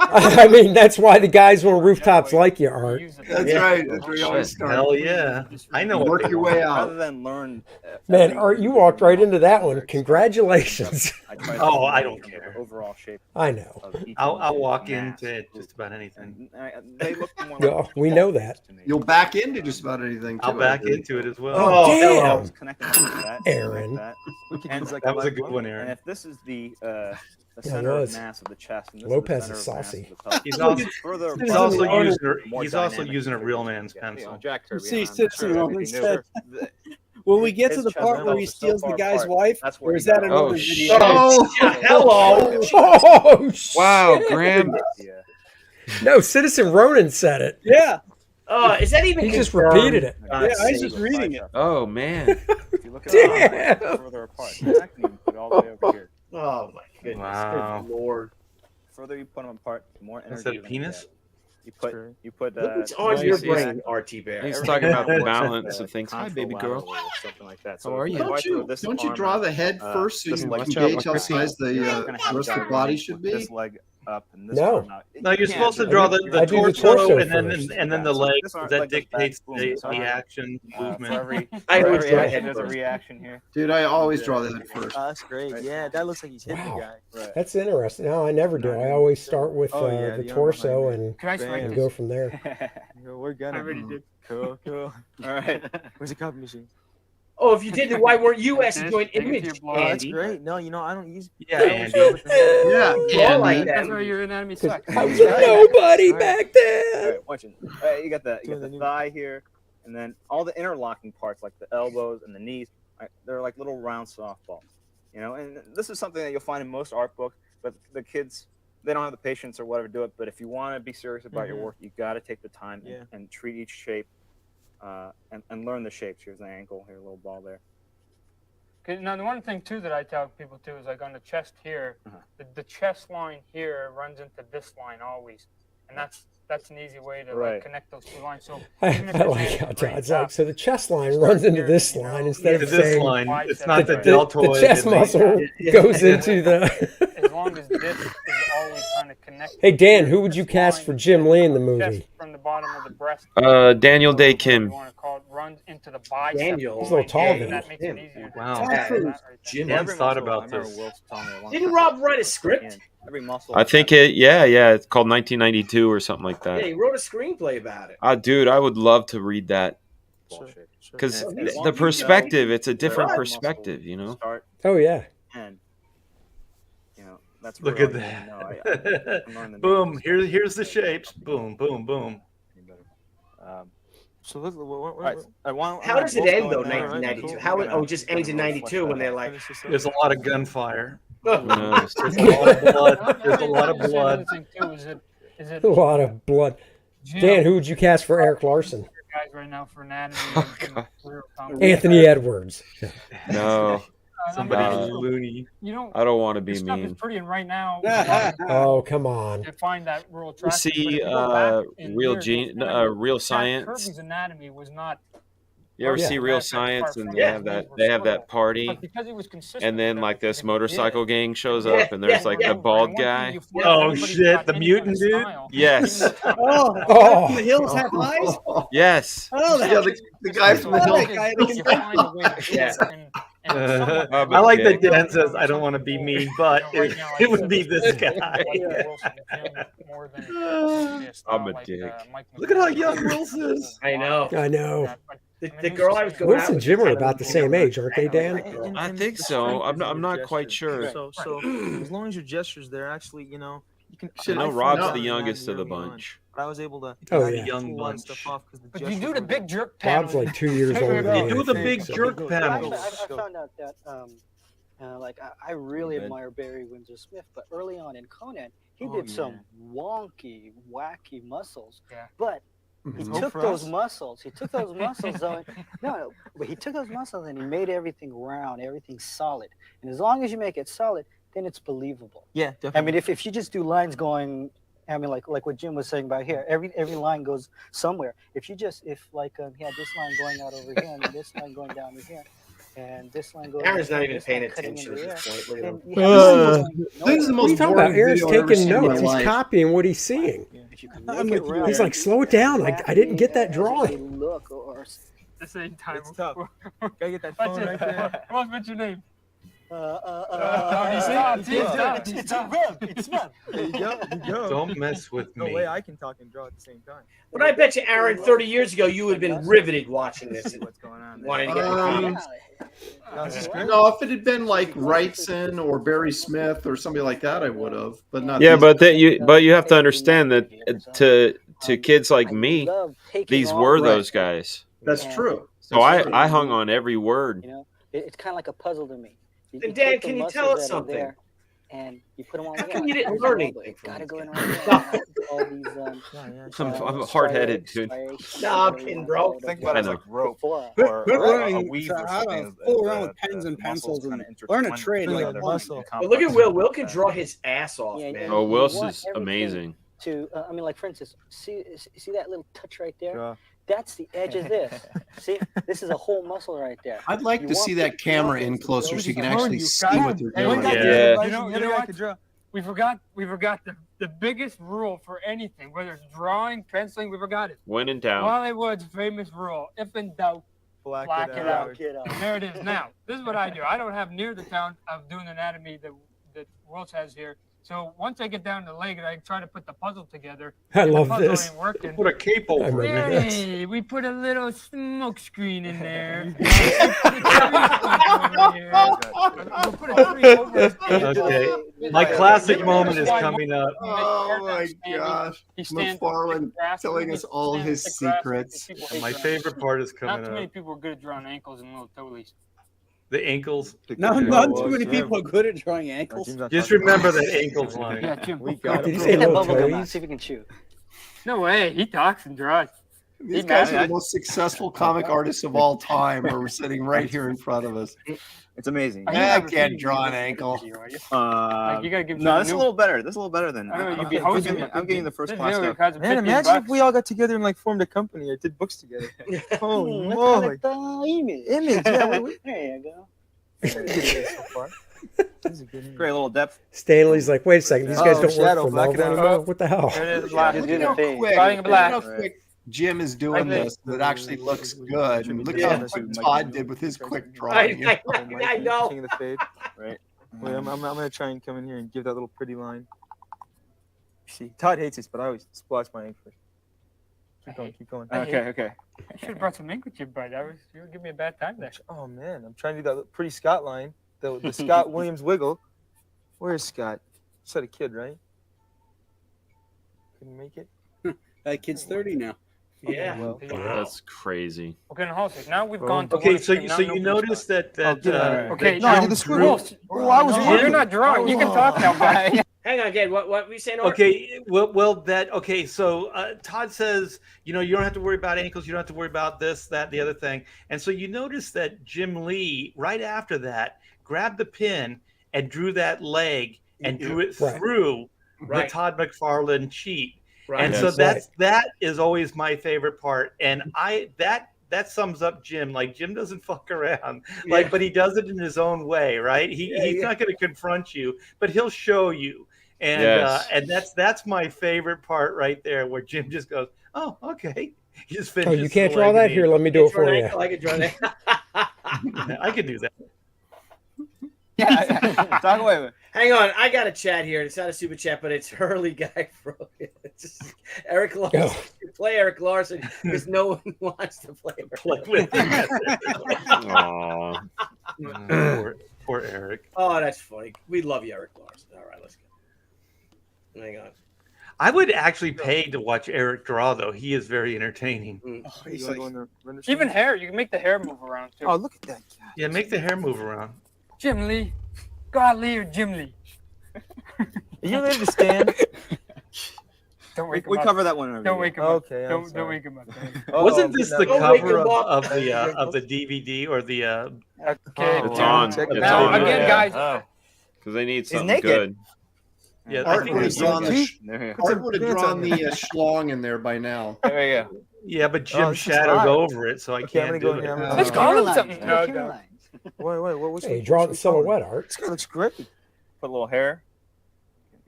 I mean, that's why the guys on rooftops like you, Art. That's right. That's where you always start. Hell yeah. I know. Work your way out. Rather than learn. Man, Art, you walked right into that one. Congratulations. Oh, I don't care. Overall shape. I know. I'll walk into just about anything. They look more Well, we know that. You'll back into just about anything. I'll back into it as well. Oh, hello. damn. Aaron. That was a good one, Aaron. And if this is the center of mass of the chest, and this Lopez is the is center of mass saucy. of the pelvis, He's also using a real man's pencil. Jack Kirby, See, I'm sits sure in everything Roman's new. head. Will we get to His the chest part and where he pelvis steals so the far guy's apart. wife, That's or where is he that got another it. video? Oh, oh, Wow, shit. Graham. No, Citizen Ronan said it. Yeah. Is that even? He just confirmed? repeated it. Yeah, I was just reading it. Oh man. If you look at Damn. it further apart, in fact, you can put it all the way over here. Oh my goodness! Wow. Good Lord! The further you put them apart, the more energy. Instead of you're gonna penis? get. You put. Look what's on your brain, RT Bear. He's talking about the balance of things. Hi, baby girl. Something like that. How are you? Don't you draw the head first so you can watch out, gauge how size the rest of the body should be? This leg up and this No. arm out. No, you're supposed to draw I the do the torso torso and then first. the leg. This arm- That leg goes back, dictates boom, the arm. action movement. For every, I for always every draw action, head there's a first. reaction here. Dude, I always draw the head first. That's great. Right. Yeah, that looks like he's hitting Right. the guy. Right. That's interesting. No, I never do. I always start with Oh, yeah, the the arm torso behind and, Can I strike and this? go from there. We're gonna. I already did. Cool. All right. Where's the copy machine? Oh, if you did, then why weren't you asked to join Take it to Image, your blog. Oh, that's Andy? great. No, I don't use. Yeah, I don't Andy. show it with the- Yeah. Draw like That's that. why your anatomy sucks. I was nobody back All then. right, watch it. You got the thigh here, and then all the interlocking parts like the elbows and the knees. They're like little round softballs, And this is something that you'll find in most art books, but the kids, they don't have the patience or whatever to do it. But if you want to be serious about your work, you got to take the time and treat each shape, and learn the shapes. Here's an ankle, here's a little ball there. Now, the one thing too that I tell people too is like on the chest here, the chest line here runs into this line always, and that's an easy way to like connect those two lines. So I even if your like hand how is Todd's raised up, like, so the chest line runs into this line instead of This saying line. It's not the the deltoid. chest and the- muscle goes into the. as long as this is always kind of connected. Hey Dan, who would you cast for Jim Lee in the Chest movie? from the bottom of the breast. Daniel Day Kim. You want to call it, runs into the bicep. Daniel. He's a little tall than That makes it easier. Wow. to that right there. Jim, Dan's thought about I remember this. Will telling me a long Didn't time Rob ago, write a script? every muscle. I think it's called 1992 or something like Yeah, that. he wrote a screenplay about it. Dude, I would love to read that Bullshit. because And as long the as you know perspective, it's a different where perspective, muscles Start Oh yeah. and that's Look really at all you need that. to know. I'm learning the Boom. names. Here's the shapes. Boom, boom, boom. So look, All right, How does it we'll end go though? now. 1992. How it? Oh, it just ends in 92 when they're like. There's a lot of gunfire. Nice. There's a lot of blood. There's a lot of blood. Is it A lot of blood. Dan, who would you cast for Eric Larson? guys right now for anatomy? God. Anthony Edwards. No, Somebody No. loony. You know, I don't want to be this stuff is mean. pretty, and right now, Oh come on. to find that real You attractive. but see, if you go back in Real years, Gene, it's kinda- Real Jack Science. Kirby's anatomy was not. You ever Yeah. see Real That's part Science from and it. they have that party, But because he was consistent and then with like this everything he motorcycle did, gang shows Yeah, up, and there's yeah, like yeah. the bald and one thing guy. you forget, Oh, everybody's shit, got the any mutant kind of dude? style. Yes. Oh, Oh. the hills have eyes. Yes. Oh, Yeah, the guy from the hill. that guy that You can- find a way to do it, and somewhat- I like that Dan says, I don't want to be mean, but You know, right it, now, it I would said be this this is guy. like Wilson Jim more than a style I'm a like, dick. Mike Look at how McGuire. young Wilson is. I know. I know. The girl I was going Wilson out and with. Jim are about the same age, aren't they, Dan? I think so. I'm not quite sure. So as long as your gestures, they're actually, You can. I know Rob's the youngest of the bunch. But I was able to. Young pull bunch. stuff off because the. But you do the big jerk panel. Bob's like 2 years older. You do the big jerk panel. I found out that I really admire Barry Windsor Smith, but early on in Conan, he did some wonky, wacky muscles. Yeah. But he took those muscles. He took those muscles. But he took those muscles and he made everything round, everything solid. And as long as you make it solid, then it's believable. Yeah, definitely. I mean, if you just do lines going, I mean, like what Jim was saying about here, every line goes somewhere. If he had this line going out over here and this line going down here, and this line goes. Aaron's not even paying attention at this point. Look at him. This is the most boring Aaron's taking notes. He's copying what he's seeing. He's like, slow it down. I didn't get that drawing. Look, or the same time. It's tough. Gotta get that phone right there. What's your name? It's Rev. There you go. Don't mess with me. No way I can talk and draw at the same time. But I bet you, Aaron, 30 years ago, you would have been riveted watching this. And what's going on? Wanting to get No, if it had been like Wrightson or Barry Smith or somebody like that, I would have. But not. Yeah, but you have to understand that to kids like me, these were those guys. That's true. So I hung on every word. You know, it's kind of like a puzzle to me. And Dan, can you tell us something? And you put them on. How come you didn't learn anything from Gotta this go in guy? all these. I'm hard-headed, dude. Nah, I'm kidding, bro. Think about it as like rope or a weave or something. Fool around with pens and pencils and learn a trade like muscle. But look at Will. Will can draw his ass off, man. Oh, Will's is amazing. I mean, like for instance, see that little touch right there? Sure. That's the edge of this. See, this is a whole muscle right there. I'd like to see that camera in closer so you can actually see what they're doing. Yeah. You know what? We forgot the biggest rule for anything, whether it's drawing, penciling. We forgot it. When in doubt. Wally Wood's famous rule: if in doubt, black it out. There it is. Now, this is what I do. I don't have near the talent of doing anatomy that Wills has here. So once I get down to the leg and I try to put the puzzle together, I love this. Ain't working. Put a cape over it. Hey, we put a little smoke screen in there. Okay, my classic moment is coming up. Oh my gosh, McFarlane telling us all his secrets. My favorite part is coming up. Not too many people are good at drawing ankles and little toelies. The ankles. Not too many people are good at drawing ankles. Just remember that ankles line. Yeah, Jim. Did you say little toes? See if we can shoot. No way. He talks and draws. These guys are the most successuccessful comic artists of all time. We're sitting right here in front of us. It's amazing. I can't draw an ankle. You gotta give No, this is a little better. This is a little better than. I know, you'd be hosting it. I'm getting the first class stuff. Man, imagine if we all got together and like formed a company or did books together. Oh, moly. Image. Yeah, There you go. Great little depth. Stanley's like, wait a second, these guys don't work for Marvel anymore. What the hell? Look how quick Jim is doing this. That actually looks good. And look how quick Todd did with his quick drawing. I know. King of the fade. Right. Wait, I'm gonna try and come in here and give that little pretty line. See, Todd hates this, but I always splotch my ink first. Keep going. Okay. I should have brought some ink with you, bud. You were giving me a bad time there. Oh man, I'm trying to do that pretty Scott line, the Scott Williams wiggle. Where's Scott? Just had a kid, right? Couldn't make it. That kid's 30 now. Yeah, well, That's crazy. Okay, now we've gone to Okay, so you notice that okay, no, I did the scribble. Oh, I was you're not drawing. You can talk now, bud. Hang on again. What were you saying? Okay, so Todd says, you don't have to worry about ankles, you don't have to worry about this, that, the other thing. And so you notice that Jim Lee, right after that, grabbed the pen and drew that leg and drew it through the Todd McFarlane cheat. Right. And so that is always my favorite part. And that sums up Jim. Like, Jim doesn't fuck around, but he does it in his own way, right? He's not going to confront you, but he'll show you. And and that's my favorite part right there, where Jim just goes, "Oh, okay." He just finishes. Oh, you can't draw that? Here, let me do it for you. I can draw that. I can do that. Yeah, talk away with it. Hang on, I got a chat here. It's not a super chat, but it's Hurley guy from Eric Larson. Play Eric Larson because no one wants to play with him. Poor Eric. Oh, that's funny. We love you, Eric Larson. All right, let's go. Hang on. I would actually pay to watch Eric draw, though. He is very entertaining. Oh, he's like, even hair. You can make the hair move around too. Oh, look at that guy. Yeah, make the hair move around. Jim Lee, God Lee or Jim Lee. Are you ready to stand? Don't wake him We up. cover that one. Don't wake him up. Okay, Don't wake him up. Wasn't this the Don't wake cover him up. of the DVD or the? Okay. It's on. Check It's it Now, on. again, Yeah. guys. Because they need something naked. good. Yeah, I Art think would have it's drawn There you go. the schlong in there by now. There you go. yeah, but Jim this is shadowed hot. over it, so I Okay, I'm can't gonna do go it. here. Let's call him something. Hair No, lines. no. Wait, which Hey, one- draw which the one- silhouette, Art. This looks great. Put a little hair.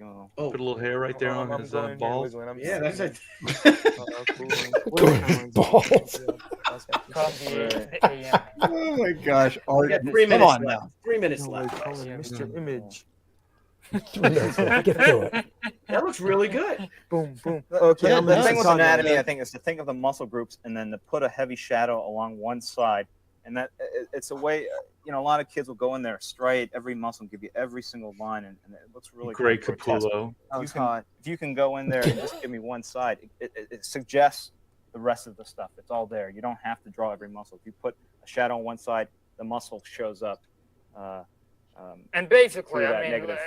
Oh, Put a little hair right there on I'm his going in here, balls. wiggling. I'm yeah, that's it. Balls. Coffee. Oh my gosh, Art! We got 3 Come minutes on left. now. 3 minutes No, left. call him Mr. Image. 3 minutes left. Get through it. That looks really good. Boom, boom. Okay, Yeah, I'm the ready thing to with talk anatomy, about I think, is to think of the muscle groups and then to put a heavy shadow along one side, and that it's a way. A lot of kids will go in there straight, every muscle, and give you every single line, and it looks really Great kind of grotesque. Capullo. that. It's hot. If you can go in there and just give me one side, it suggests the rest of the stuff. It's all there. You don't have to draw every muscle. If you put a shadow on one side, the muscle shows up. And basically, Through that I mean, negative.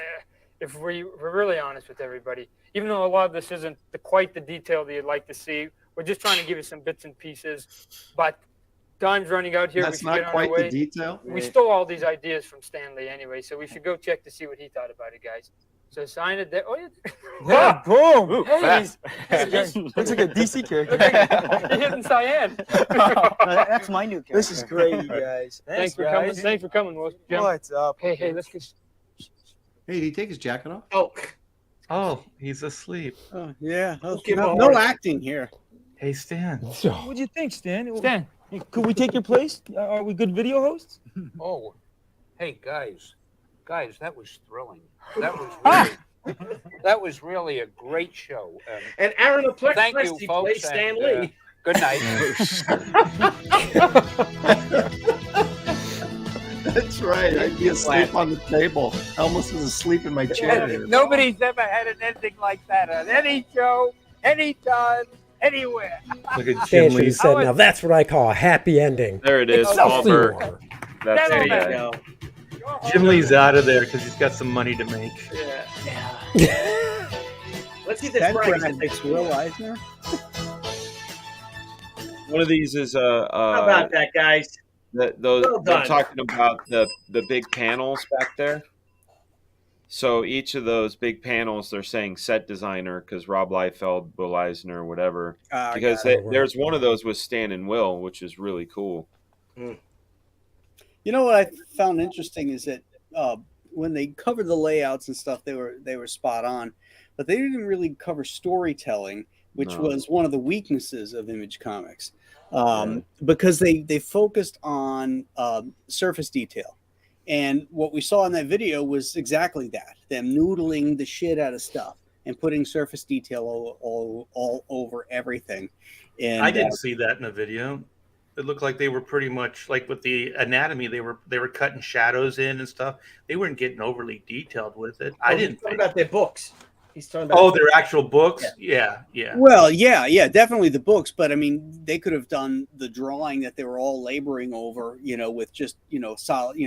if we're really honest with everybody, even though a lot of this isn't quite the detail that you'd like to see, we're just trying to give you some bits and pieces. But time's running out here. That's we should get not on our quite the way. detail. We stole all these ideas from Stanley anyway, so we should go check to see what he thought about it, guys. So sign it there. Oh, Yeah, boom. Ooh, hey, fast. Looks like a DC character. you're hitting Cyan. That's my new character. This is great, you guys. Thanks for coming. guys. Thanks for coming, Jim. What's up? Hey, let's get. Hey, did he take his jacket off? Oh, Oh, he's asleep. oh, yeah. give him a No heart. acting here. Hey, Stan. What do you think, Stan? Stan. Could we take your place? Are we good video hosts? Oh, hey guys, that was thrilling. That was really a great show. and Aaron Lopresti Thank you, folks, plays Stan and, Lee. Good night. That's right. I'd be asleep on the table. Elvis is asleep in my chair. here. Nobody's ever had an ending like that on any show, anytime, anywhere. Look at Dan Jim should Lee. have said, now that's what I call a happy ending. There it is. Excelsior. Oliver. That's There the you guy. go. Jim Lee's out of there because he's got some money to make. Let's see this That Fraga. graphics, Will Eisner. One of these is How about that, guys? those Well they're done. talking about the big panels back there. So each of those big panels, they're saying set designer because Rob Liefeld, Will Eisner, whatever. Because there's one of those with Stan and Will, which is really cool. You know what I found interesting is that when they covered the layouts and stuff, they were spot on, but they didn't really cover storytelling, which was one of the weaknesses of Image Comics, because they focused on surface detail. And what we saw in that video was exactly that, them noodling the shit out of stuff and putting surface detail all over everything. And I didn't see that in the video. It looked like they were pretty much like with the anatomy. They were cutting shadows in and stuff. They weren't getting overly detailed with it. I didn't What think. about their books? He's talking about. Oh, their actual books. Yeah. Well, yeah, definitely the books, but I mean, they could have done the drawing that they were all laboring over, with just solid,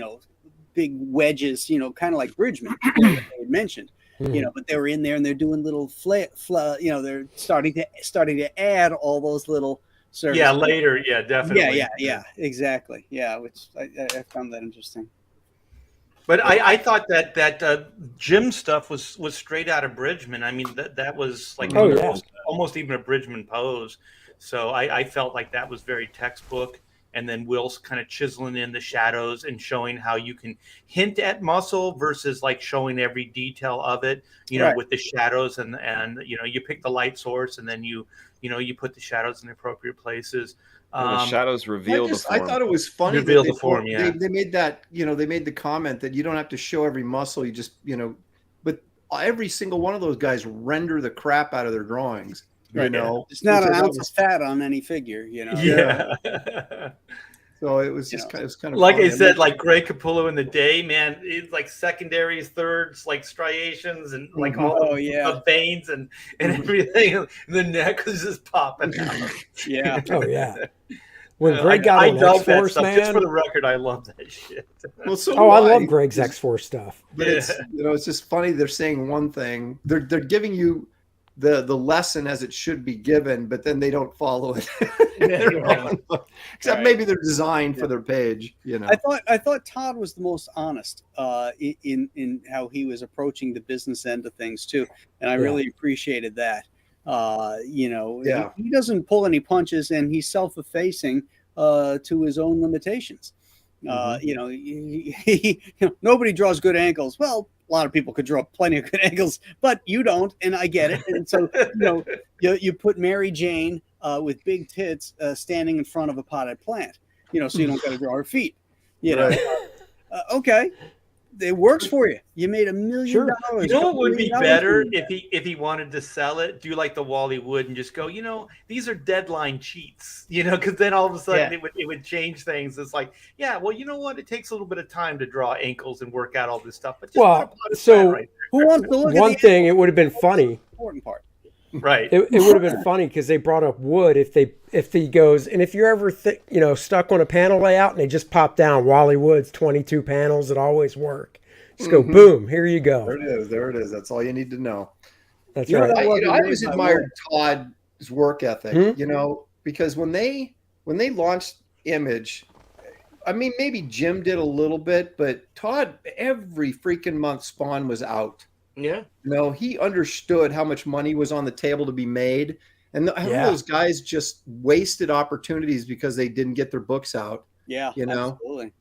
big wedges, kind of like Bridgman they had mentioned, but they were in there and they're doing little they're starting to add all those little. Service. Yeah, later. Yeah, definitely. Yeah, exactly. Yeah, which I found that interesting. But I thought that Jim stuff was straight out of Bridgman. I mean, that was like almost even a Bridgman pose. So I felt like that was very textbook. And then Will's kind of chiseling in the shadows and showing how you can hint at muscle versus like showing every detail of it, Right. with the shadows and you pick the light source and then you put the shadows in the appropriate places. The shadows reveal the form. I thought it was funny. Reveal that the form, yeah. They made that, they made the comment that you don't have to show every muscle. You just, but every single one of those guys render the crap out of their drawings. It's not an ounce of fat on any figure, Yeah. So it was just kind of like funny. I said, like Greg Capullo in the day, man, it's like secondaries, thirds, like striations, and like all the veins and everything. And the neck was just popping out. Yeah. Oh yeah. When Greg got on X-Force, man. Just for the record, I love that shit. Well, so I love Greg's X-Force stuff. But it's it's just funny. They're saying one thing. They're giving you the lesson as it should be given, but then they don't follow it. Except maybe they're designed for their page. I thought Todd was the most honest in how he was approaching the business end of things too, and I really appreciated that. He doesn't pull any punches, and he's self-effacing to his own limitations. Nobody draws good ankles. Well, a lot of people could draw plenty of good ankles, but you don't, and I get it. And so, you put Mary Jane with big tits standing in front of a potted plant, so you don't got to draw her feet. Okay. It works for you. You made $1 million. You know what would be better if he wanted to sell it? Do like the Wally Wood and just go, these are deadline cheats, because then all of a sudden it would change things. It's like, well, you know what? It takes a little bit of time to draw ankles and work out all this stuff. But just who wants to look one thing? It would have been funny. Important part. Right. It would have been funny because they brought up Wood if he goes, and if you're ever stuck on a panel layout and they just pop down Wally Wood's 22 panels that always work. Just go boom, here you go. There it is. That's all you need to know. That's right. I always admired Todd's work ethic, because when they launched Image, I mean, maybe Jim did a little bit, but Todd, every freaking month Spawn was out. Yeah. He understood how much money was on the table to be made. And those guys just wasted opportunities because they didn't get their books out. Yeah. Absolutely.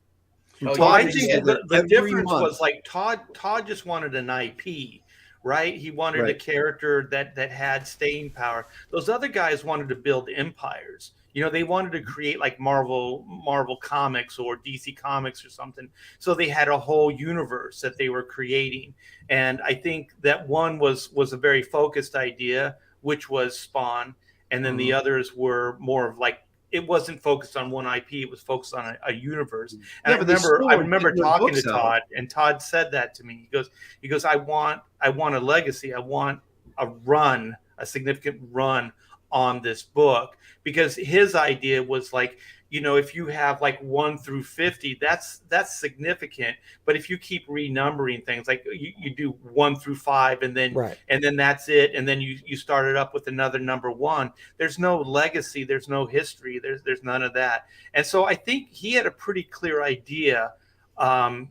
I think the difference was like Todd just wanted an IP, right? He wanted a character that had staying power. Those other guys wanted to build empires. They wanted to create like Marvel Comics or DC Comics or something. So they had a whole universe that they were creating. And I think that one was a very focused idea, which was Spawn. And then the others were more of like, it wasn't focused on one IP. It was focused on a universe. And I remember talking to Todd, and Todd said that to me. He goes, I want a legacy. I want a significant run on this book, because his idea was like, if you have like 1 through 50, that's significant. But if you keep renumbering things, like you do 1 through 5, and then that's it, and then you start it up with another number 1. There's no legacy, there's no history, there's none of that. And so I think he had a pretty clear idea on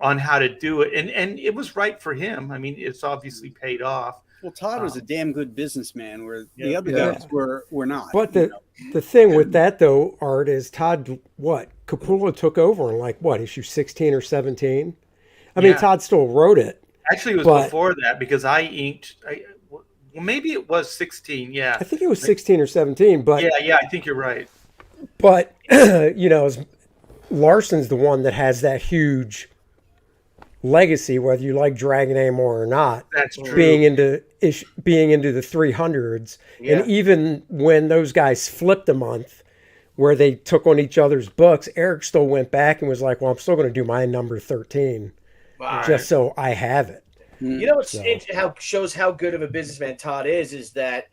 how to do it, and it was right for him. I mean, it's obviously paid off. Well, Todd was a damn good businessman, where the other guys were not. But the thing with that, though, Art, is Todd, Capullo took over in issue 16 or 17? I mean, Todd still wrote it. Actually, it was before that, because I inked. Well, maybe it was 16, I think it was 16 or 17, but... Yeah, I think you're right. But, Larson's the one that has that huge legacy, whether you like Dragon anymore or not. That's true. Being into the 300s, and even when those guys flipped a month where they took on each other's books, Eric still went back and was like, "Well, I'm still going to do my number 13, just so I have it." How shows how good of a businessman Todd is that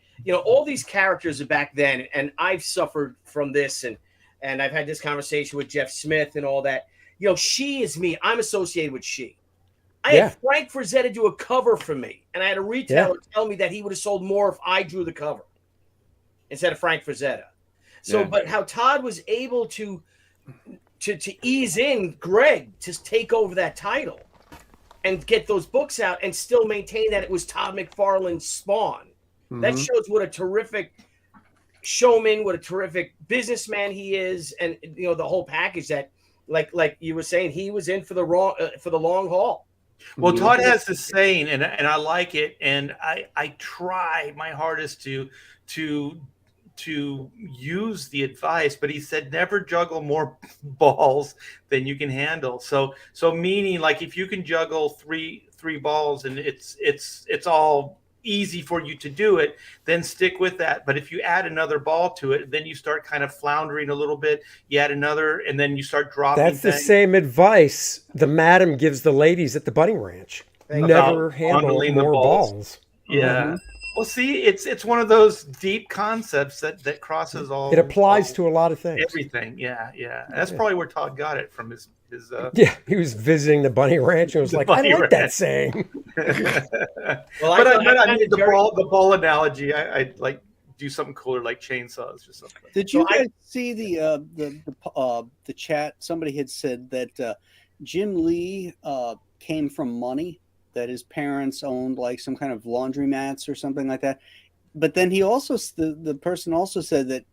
all these characters are back then, and I've suffered from this, and I've had this conversation with Jeff Smith and all that. She is me. I'm associated with She. I had Frank Frazetta do a cover for me, and I had a retailer tell me that he would have sold more if I drew the cover instead of Frank Frazetta. So, but how Todd was able to ease in Greg to take over that title and get those books out and still maintain that it was Todd McFarlane's Spawn. Mm-hmm. That shows what a terrific showman, what a terrific businessman he is, and the whole package that. Like you were saying, he was in for the long haul. Well, Todd has this saying, and I like it, and I try my hardest to use the advice, but he said never juggle more balls than you can handle. So meaning, like, if you can juggle three balls and it's all easy for you to do it, then stick with that. But if you add another ball to it, then you start kind of floundering a little bit. You add another, and then you start dropping. That's the same advice the madam gives the ladies at the bunny ranch. Never handle more balls. Yeah. Well, see, it's one of those deep concepts that crosses all. It applies to a lot of things. Everything. Yeah. That's probably where Todd got it from. His he was visiting the bunny ranch and was like, I like that saying. Well, I mean, the ball analogy, I'd like do something cooler like chainsaws or something. Did you guys see the chat? Somebody had said that Jim Lee came from money, that his parents owned like some kind of laundromats or something like that. But then he also, the person also said that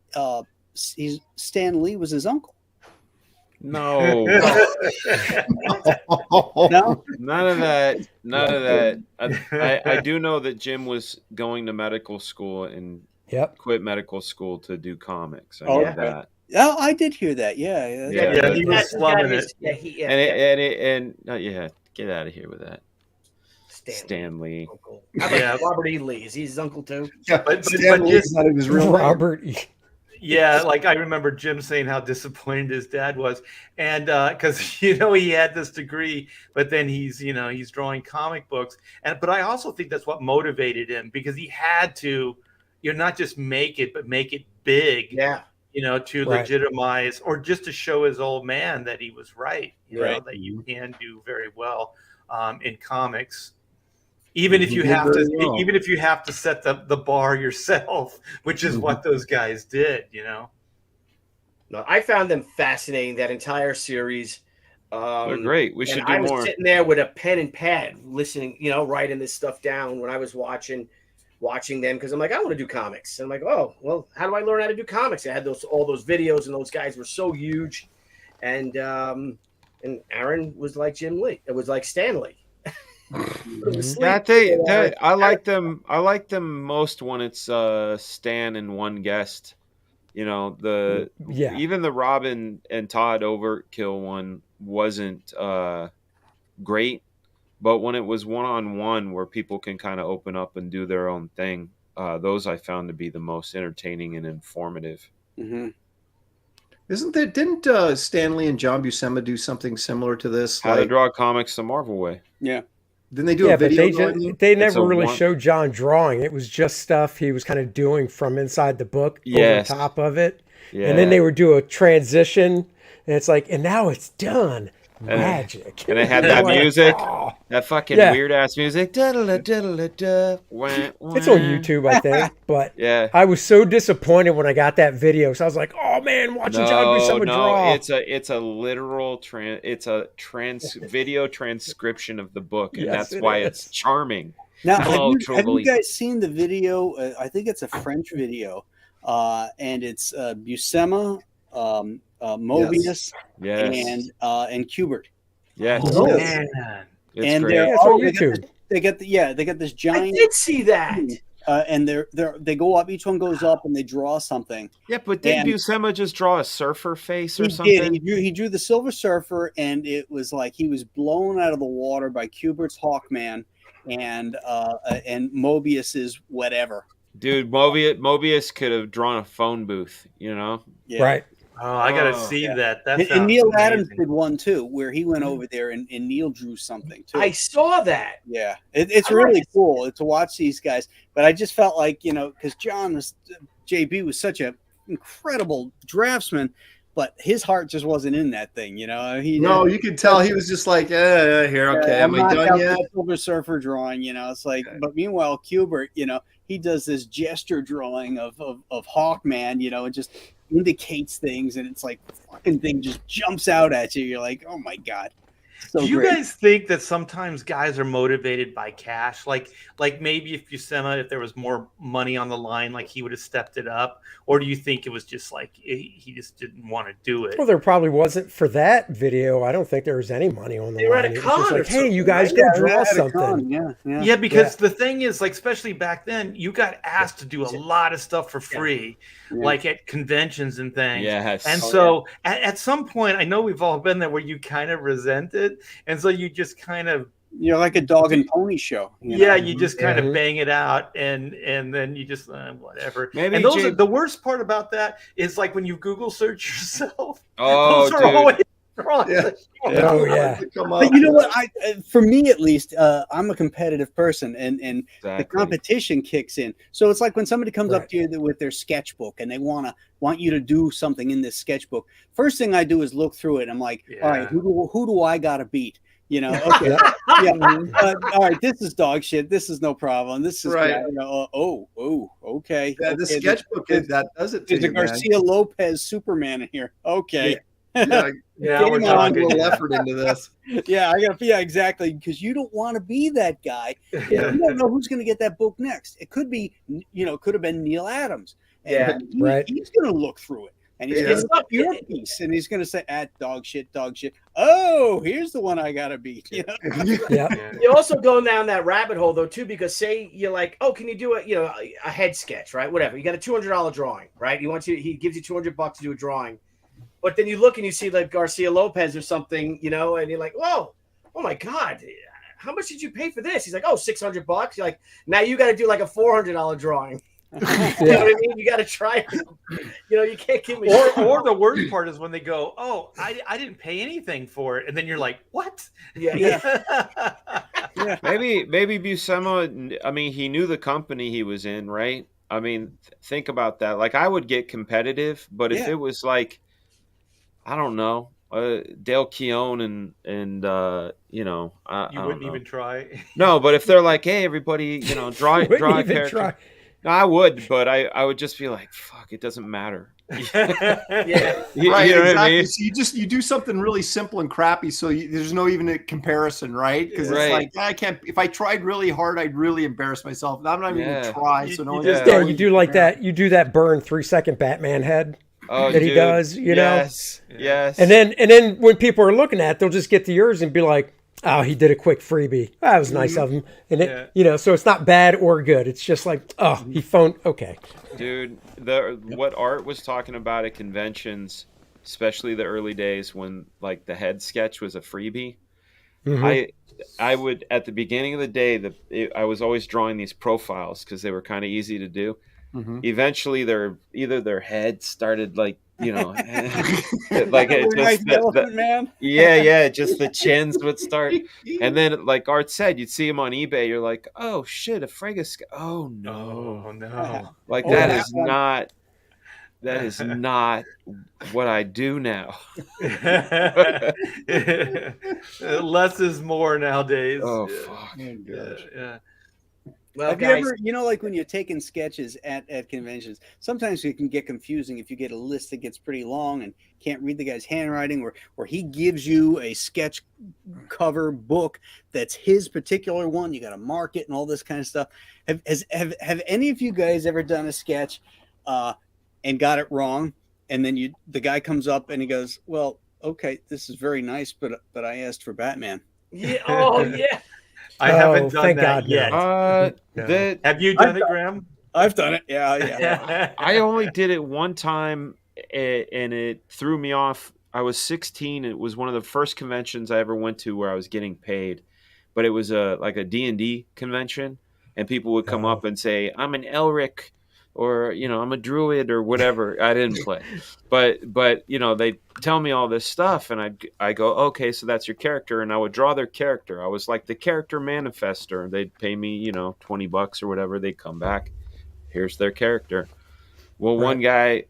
Stan Lee was his uncle. No. No? None of that. I do know that Jim was going to medical school and quit medical school to do comics. I know that. Oh, I did hear that. Yeah, he was slumming it. Get out of here with that. Stan Lee. Yeah, Robert E. Lee. Is he his uncle too? Yeah, but Stan Lee is not his real Robert E. Yeah, like I remember Jim saying how disappointed his dad was, and because he had this degree, but then he's drawing comic books, but I also think that's what motivated him, because he had to, not just make it, but make it big. Yeah. To legitimize, or just to show his old man that he was right. That you can do very well in comics. Even if you have to set the bar yourself, which is what those guys did, No, I found them fascinating, that entire series. They're great. We should do more. I was sitting there with a pen and pad, listening, writing this stuff down when I was watching them, because I'm like, I want to do comics. And I'm like, oh, well, how do I learn how to do comics? I had all those videos, and those guys were so huge, and Aaron was like Jim Lee. It was like Stan Lee. I like them. I like them most when it's Stan and one guest. Even the Robin and Todd Overkill one wasn't great, but when it was one-on-one where people can kind of open up and do their own thing, those I found to be the most entertaining and informative. Mm-hmm. Didn't Stan Lee and John Buscema do something similar to this? How to Draw Comics the Marvel Way. Yeah. Didn't they do a video? But they never really showed John drawing. It was just stuff he was kind of doing from inside the book over top of it. Yeah. And then they would do a transition, and it's like, and now it's done. Magic. And they had that music, that fucking weird ass music. It's on YouTube, I think. But I was so disappointed when I got that video. So I was like, oh man, watching John Buscema draw. It's a literal video transcription of the book, and that's why it's charming. Now, have you guys seen the video? I think it's a French video, and it's Buscema, Mobius, and Thibert. Yes. Oh, man. And great. they're all YouTube. They got this giant. I did see that. And they go up. Each one goes up, and they draw something. Yeah, but did Buscema just draw a surfer face or something? He drew the Silver Surfer, and it was like he was blown out of the water by Thibert's Hawkman, and Mobius's whatever. Dude, Mobius could have drawn a phone booth, Yeah. Right. Oh, I gotta see that. And Neil Adams did one too, where he went over there and Neil drew something too. I saw that. Yeah, it's really cool to watch these guys. But I just felt like because JB was such an incredible draftsman, but his heart just wasn't in that thing. You could tell he was just like, here, okay, am I done yet? Silver Surfer drawing, it's like. Okay. But meanwhile, Thibert, he does this gesture drawing of Hawkman, and just indicates things, and it's like the fucking thing just jumps out at you. You're like, oh my god. Do you guys think that sometimes guys are motivated by cash? Like maybe if there was more money on the line, like he would have stepped it up, or do you think it was just like he just didn't want to do it? Well, there probably wasn't for that video. I don't think there was any money on the line. They were at a con. Like, hey, you guys go draw something. Yeah, because the thing is, like, especially back then, you got asked to do a lot of stuff for free, like at conventions and things. Yes. And so at some point, I know we've all been there where you kind of resent it. And so you just kind of You're like a dog and pony show. You just kind of bang it out, and then you just whatever. Maybe and those are, the worst part about that is like when you Google search yourself. Oh, those are always wrong. Oh yeah. But you know what? For me at least, I'm a competitive person, and the competition kicks in. So it's like when somebody comes up to you with their sketchbook and they want you to do something in this sketchbook. First thing I do is look through it. I'm like, all right, who do I got to beat? You know, okay, all right. This is dog shit. This is no problem. This is right. Okay. Yeah, the sketchbook that does it. There's a Garcia Lopez Superman in here. Okay. We're talking a little effort into this. Exactly, because you don't want to be that guy. You don't know who's going to get that book next. It could be, could have been Neil Adams. And he's going to look through it. And he's going to look at your piece, and he's going to say, dog shit. Oh, here's the one I got to beat. You know? You're also going down that rabbit hole, though, too, because say you're like, oh, can you do a head sketch, right? Whatever. You got a $200 drawing, right? He gives you $200 to do a drawing. But then you look and you see like Garcia Lopez or something, and you're like, whoa, oh my God, how much did you pay for this? He's like, oh, $600. You're like, now you got to do like a $400 drawing. You know what I mean? You got to try it. You can't give me or the worst part is when they go, oh, I didn't pay anything for it. And then you're like, what? Maybe Buscema, I mean, he knew the company he was in, right? I mean, think about that. Like, I would get competitive, but if it was like, I don't know, Dale Keown and you wouldn't even try. No, but if they're like, hey, everybody, draw a character. Try. No, I would, but I would just be like, fuck, it doesn't matter. Right, you know exactly. What I mean? So you do something really simple and crappy, so there's no even a comparison, right? Because it's like, I can't. If I tried really hard, I'd really embarrass myself. I'm not even going to try. So no one just you do like that. You do that burn 3-second Batman head. That he does, Yes. And then when people are looking at it, they'll just get to yours and be like, oh, he did a quick freebie. That was nice of him. And so it's not bad or good. It's just like, oh, he phoned. Okay. Dude, what Art was talking about at conventions, especially the early days when like the head sketch was a freebie. I would, at the beginning of the day, I was always drawing these profiles because they were kind of easy to do. Eventually, their head started like like it just just the chins would start, and then like Art said, you'd see him on eBay. You're like, oh shit, a Fraga. Oh no, like that is not what I do now. Less is more nowadays. Oh fuck. Yeah. Well, have you ever, like when you're taking sketches at conventions, sometimes it can get confusing if you get a list that gets pretty long and can't read the guy's handwriting, or he gives you a sketch cover book that's his particular one. You got to mark it and all this kind of stuff. Have any of you guys ever done a sketch and got it wrong, and then the guy comes up and he goes, well, okay, this is very nice, but I asked for Batman. Yeah. Oh yeah. I haven't done that yet. Have you done it, Graham? I've done it. Yeah. I only did it one time, and it threw me off. I was 16. It was one of the first conventions I ever went to where I was getting paid, but it was like a D&D convention, and people would come up and say, "I'm an Elric," or I'm a druid or whatever. I didn't play, but they tell me all this stuff, and I go, okay, so that's your character, and I would draw their character. I was like the character manifester. They'd pay me $20 or whatever. They'd come back, here's their character. Well, one guy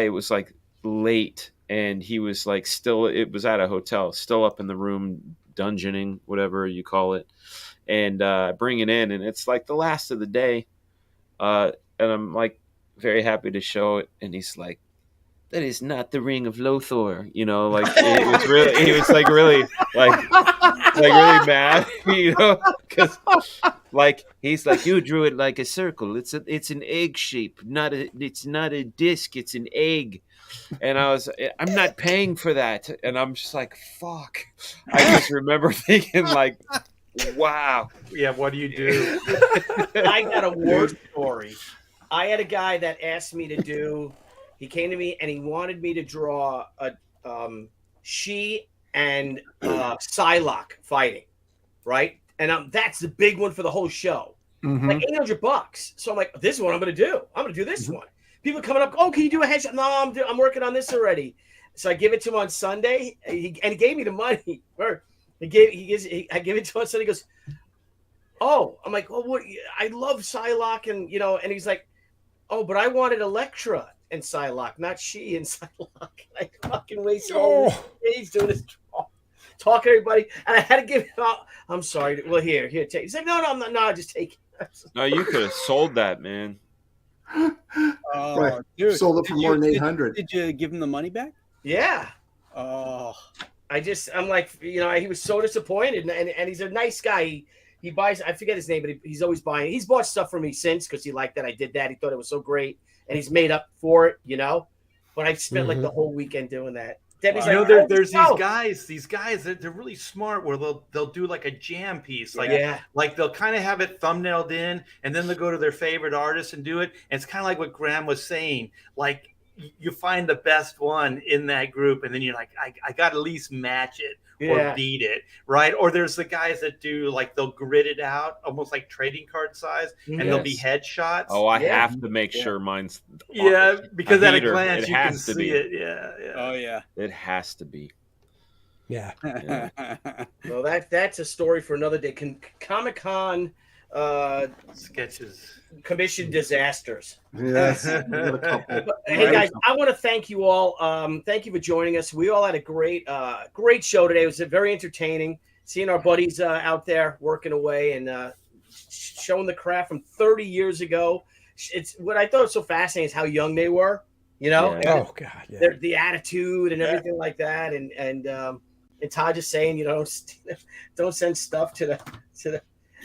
was like late, and he was like it was at a hotel, still up in the room dungeoning, whatever you call it, and bring it in, and it's like the last of the day. And I'm like very happy to show it, and he's like, "That is not the ring of Lothar," like it was really. He was like really really mad, because like he's like, "You drew it like a circle. It's an egg shape, it's not a disc. It's an egg." And I'm not paying for that, and I'm just like, "Fuck!" I just remember thinking like, wow. Yeah, what do you do? I got a war story. I had a guy that asked me to do, he came to me and he wanted me to draw a she and Psylocke fighting. right? And that's the big one for the whole show. Like $800. So I'm like, this is what I'm going to do. I'm going to do this one. People coming up, oh, can you do a headshot? No, I'm working on this already. So I give it to him on Sunday, and he gave me the money. I give it to him on Sunday. He goes, oh, I'm like, oh, what? I love Psylocke, and and he's like, oh, but I wanted Elektra and Psylocke, not she and Psylocke. I fucking wasted all this days doing this talk to everybody, and I had to give it out. I'm sorry. Well, here, take. He's like, no, I'm not. No, just take it. No, you could have sold that, man. Right. Dude, sold it for more than 800. Did you give him the money back? Yeah. Oh, I'm like, he was so disappointed, and he's a nice guy. He buys, I forget his name, but he's always buying. He's bought stuff from me since because he liked that I did that. He thought it was so great, and he's made up for it, But I spent like the whole weekend doing that. Debbie's like, there's these guys they're really smart where they'll do like a jam piece, like they'll kind of have it thumbnailed in, and then they'll go to their favorite artist and do it. And it's kind of like what Graham was saying, like you find the best one in that group, and then you're like, I got to at least match it or beat it, right? Or there's the guys that do like they'll grid it out almost like trading card size, and they'll be headshots. Oh, I have to make sure mine's because at a glance you can see it. Oh yeah, it has to be. Yeah. Well, that's a story for another day. Comic-Con sketches, commission disasters. Yes. Hey guys, I want to thank you all. Thank you for joining us. We all had a great show today. It was very entertaining. Seeing our buddies out there working away and showing the craft from 30 years ago. It's what I thought was so fascinating is how young they were. Oh God, yeah. The attitude and everything like that, and Todd just saying, don't send stuff to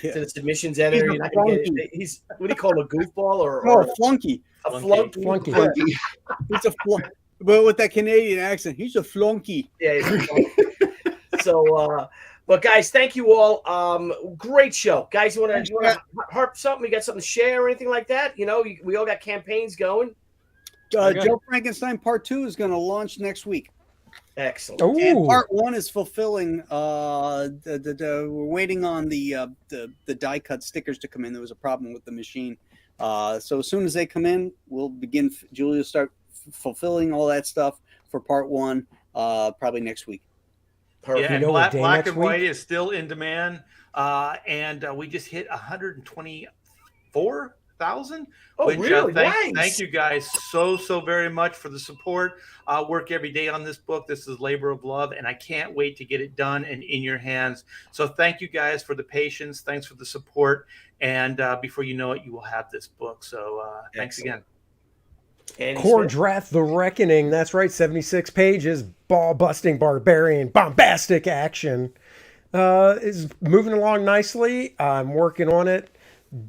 the submissions editor. You're not gonna get it. He's what do you call him, a goofball or a flunky? A flunky. He's a flunky. But with that Canadian accent, he's a flunky. Yeah. He's a flunky. So, but guys, thank you all. Great show, guys. You want to harp something? You got something to share or anything like that? We all got campaigns going. Joe Frankenstein Part 2 is going to launch next week. Excellent. Ooh. And Part 1 is fulfilling. We're waiting on the die cut stickers to come in. There was a problem with the machine. So as soon as they come in, we'll begin. Julia will start fulfilling all that stuff for Part 1 probably next week. Perfect. Yeah, and black and white is still in demand. And we just hit 124,000. Oh, really? Nice. Thank you guys so very much for the support. I work every day on this book. This is labor of love, and I can't wait to get it done and in your hands. So thank you guys for the patience. Thanks for the support. And before you know it, you will have this book. So thanks again. Core Draft The Reckoning. That's right, 76 pages. Ball-busting, barbarian, bombastic action. Is moving along nicely. I'm working on it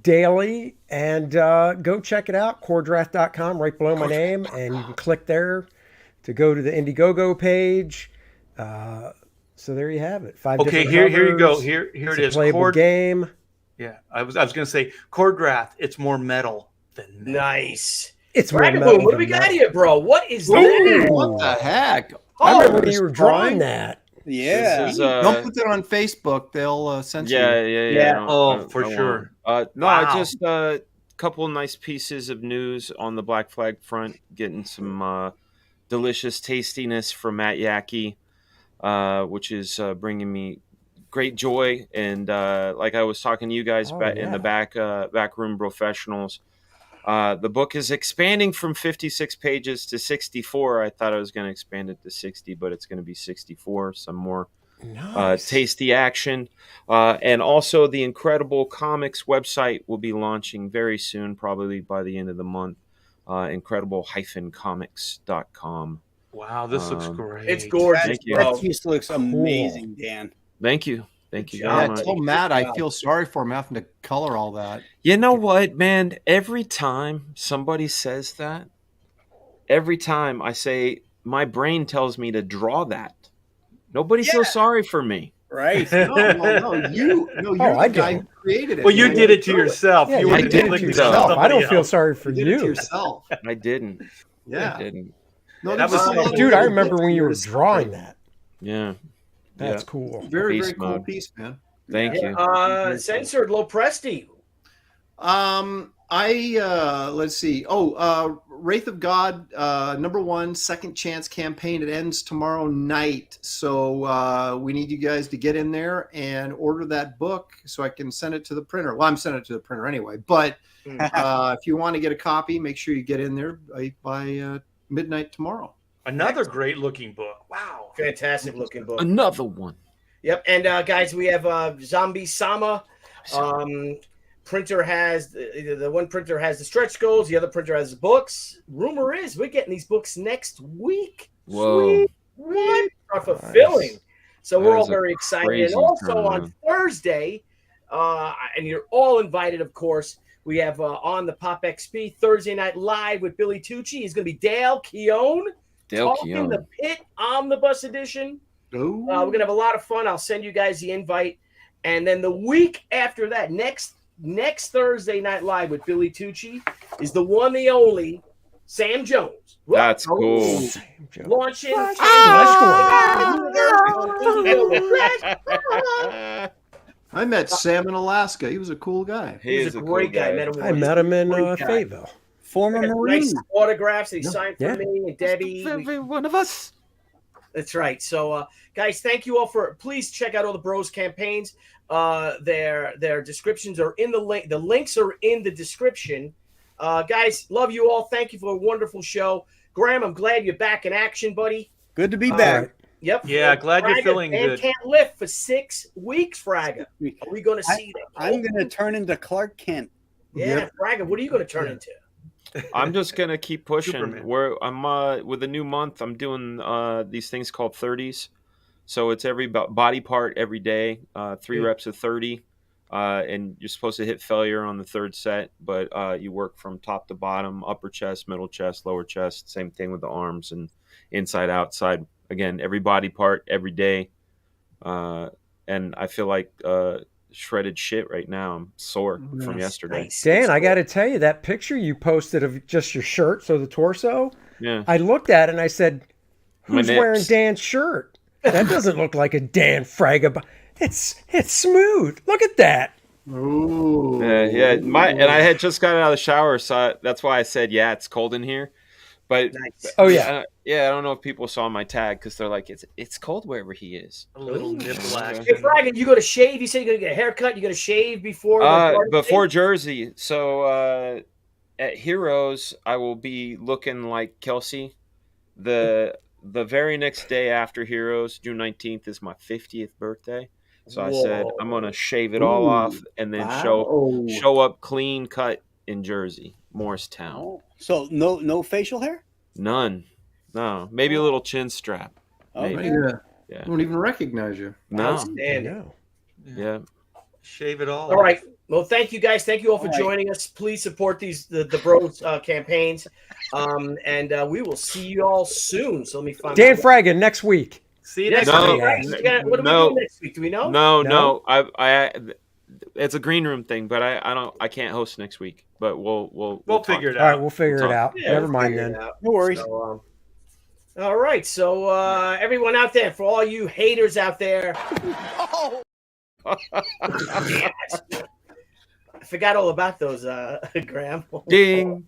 daily, and go check it out, coredraft.com, right below my name, and you can click there to go to the Indiegogo page. So there you have it. 5 Okay, different here covers. you go. Here it is. Playable game. Yeah, I was going to say Core Draft. It's more metal than metal. Nice. It's more What metal do than we got metal. here, bro? What is that? What the heck? I remember when you were drawing that. Yeah. Don't put that on Facebook. They'll censor you. Yeah. Oh, for sure. No, I just a couple nice pieces of news on the Black Flag front. Getting some delicious tastiness from Matt Yackey, which is bringing me great joy. And like I was talking to you guys in the back room Brofessionals. The book is expanding from 56 pages to 64. I thought I was going to expand it to 60, but it's going to be 64. Some more tasty action. And also the Incredible Comics website will be launching very soon, probably by the end of the month. Incredible-comics.com. Wow, this looks great. It's gorgeous. Thank you. That piece looks amazing, Dan. Thank you. Thank you. Yeah, tell Matt I feel sorry for him having to color all that. You know what, man? Every time somebody says that, every time I say, my brain tells me to draw that. Nobody feels sorry for me. Right. No, you're the guy who created it. Well, you did it to yourself. Yeah, you I did it to yourself. I don't feel sorry for You did it to you. yourself. I didn't. Yeah. I didn't. No, That was Dude, I remember when you were drawing that. Yeah. That's cool. Very, Beast very cool mode. piece, man. Thank you. Censored Lopresti. Let's see. Wraith of God, #1 second chance campaign. It ends tomorrow night. So we need you guys to get in there and order that book so I can send it to the printer. Well, I'm sending it to the printer anyway. But if you want to get a copy, make sure you get in there by midnight tomorrow. Another great looking book. Wow. Fantastic looking book. Another one. Yep. And guys, we have Zombie Sama. Printer has the one printer has the stretch goals, the other printer has the books. Rumor is we're getting these books next week. Whoa. Sweet. What? Are fulfilling. So we're all very excited. And also on Thursday, and you're all invited, of course. We have on the Pop XP Thursday Night Live with Billy Tucci. He's going to be Dale Keown. Talking the Pit Omnibus Edition. We're going to have a lot of fun. I'll send you guys the invite. And then the week after that, next Thursday Night Live with Billy Tucci is the one, the only, Sam Jones. That's cool. Launching. I met Sam in Alaska. He was a cool guy. He was a great guy. I met him in Fayetteville. Former Marine. Nice autographs that he signed for me and Debbie. Every one of us. That's right. So, guys, thank you all for. Please check out all the Bros campaigns. Their descriptions are in the link. The links are in the description. Guys, love you all. Thank you for a wonderful show. Graham, I'm glad you're back in action, buddy. Good to be back. Yep. Yeah, glad you're feeling good. Can't lift for 6 weeks, Fraga. Are we going to see that? I'm going to turn into Clark Kent. Yeah, Fraga, what are you going to turn into? I'm just gonna keep pushing. I'm with a new month. I'm doing these things called 30s. So it's every body part every day, 3 reps of 30, and you're supposed to hit failure on the 3rd set. But you work from top to bottom, upper chest, middle chest, lower chest. Same thing with the arms and inside, outside. Again, every body part every day. And I feel like shredded shit right now. I'm sore from yesterday. Dan, I got to tell you, that picture you posted of just your shirt, so the torso, yeah, I looked at it and I said, who's wearing Dan's shirt? That doesn't look like a Dan Fraga. It's smooth. Look at that. Ooh. Yeah. And I had just gotten out of the shower, so that's why I said, yeah, it's cold in here. But oh yeah, I don't know if people saw my tag because they're like, it's cold wherever he is. A little nipple action. Hey, Fraga, you go to shave. You say you're gonna get a haircut. You got to shave before Jersey. So at Heroes, I will be looking like Kelsey. The very next day after Heroes, June 19th, is my 50th birthday. So I said I'm gonna shave it all off and then show up clean cut in Jersey, Morristown. Oh. So no facial hair? None. No. Maybe a little chin strap. Maybe. Yeah. I don't even recognize you. No. Outstanding. Yeah. Shave it all. All right. Well, thank you guys. Thank you all for joining us. Please support the Bros campaigns. And we will see you all soon. So let me find Dan Fraga next week. See you next week. What are we doing next week? Do we know? No. I it's a green room thing, but I can't host next week. But we'll figure it out. All right, we'll figure it out. Yeah, Never mind then. No worries. So, all right. So everyone out there, for all you haters out there. I forgot all about those, Graham. Ding.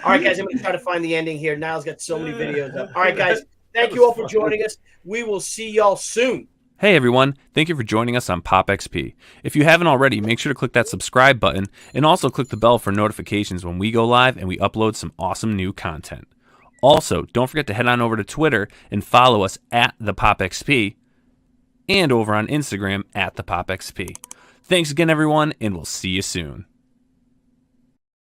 All right, guys, I'm going to try to find the ending here. Niall's got so many videos up. All right, guys, thank you all for joining us. We will see y'all soon. Hey everyone, thank you for joining us on Pop XP. If you haven't already, make sure to click that subscribe button and also click the bell for notifications when we go live and we upload some awesome new content. Also, don't forget to head on over to Twitter and follow us at the Pop XP and over on Instagram at the Pop XP. Thanks again everyone, and we'll see you soon.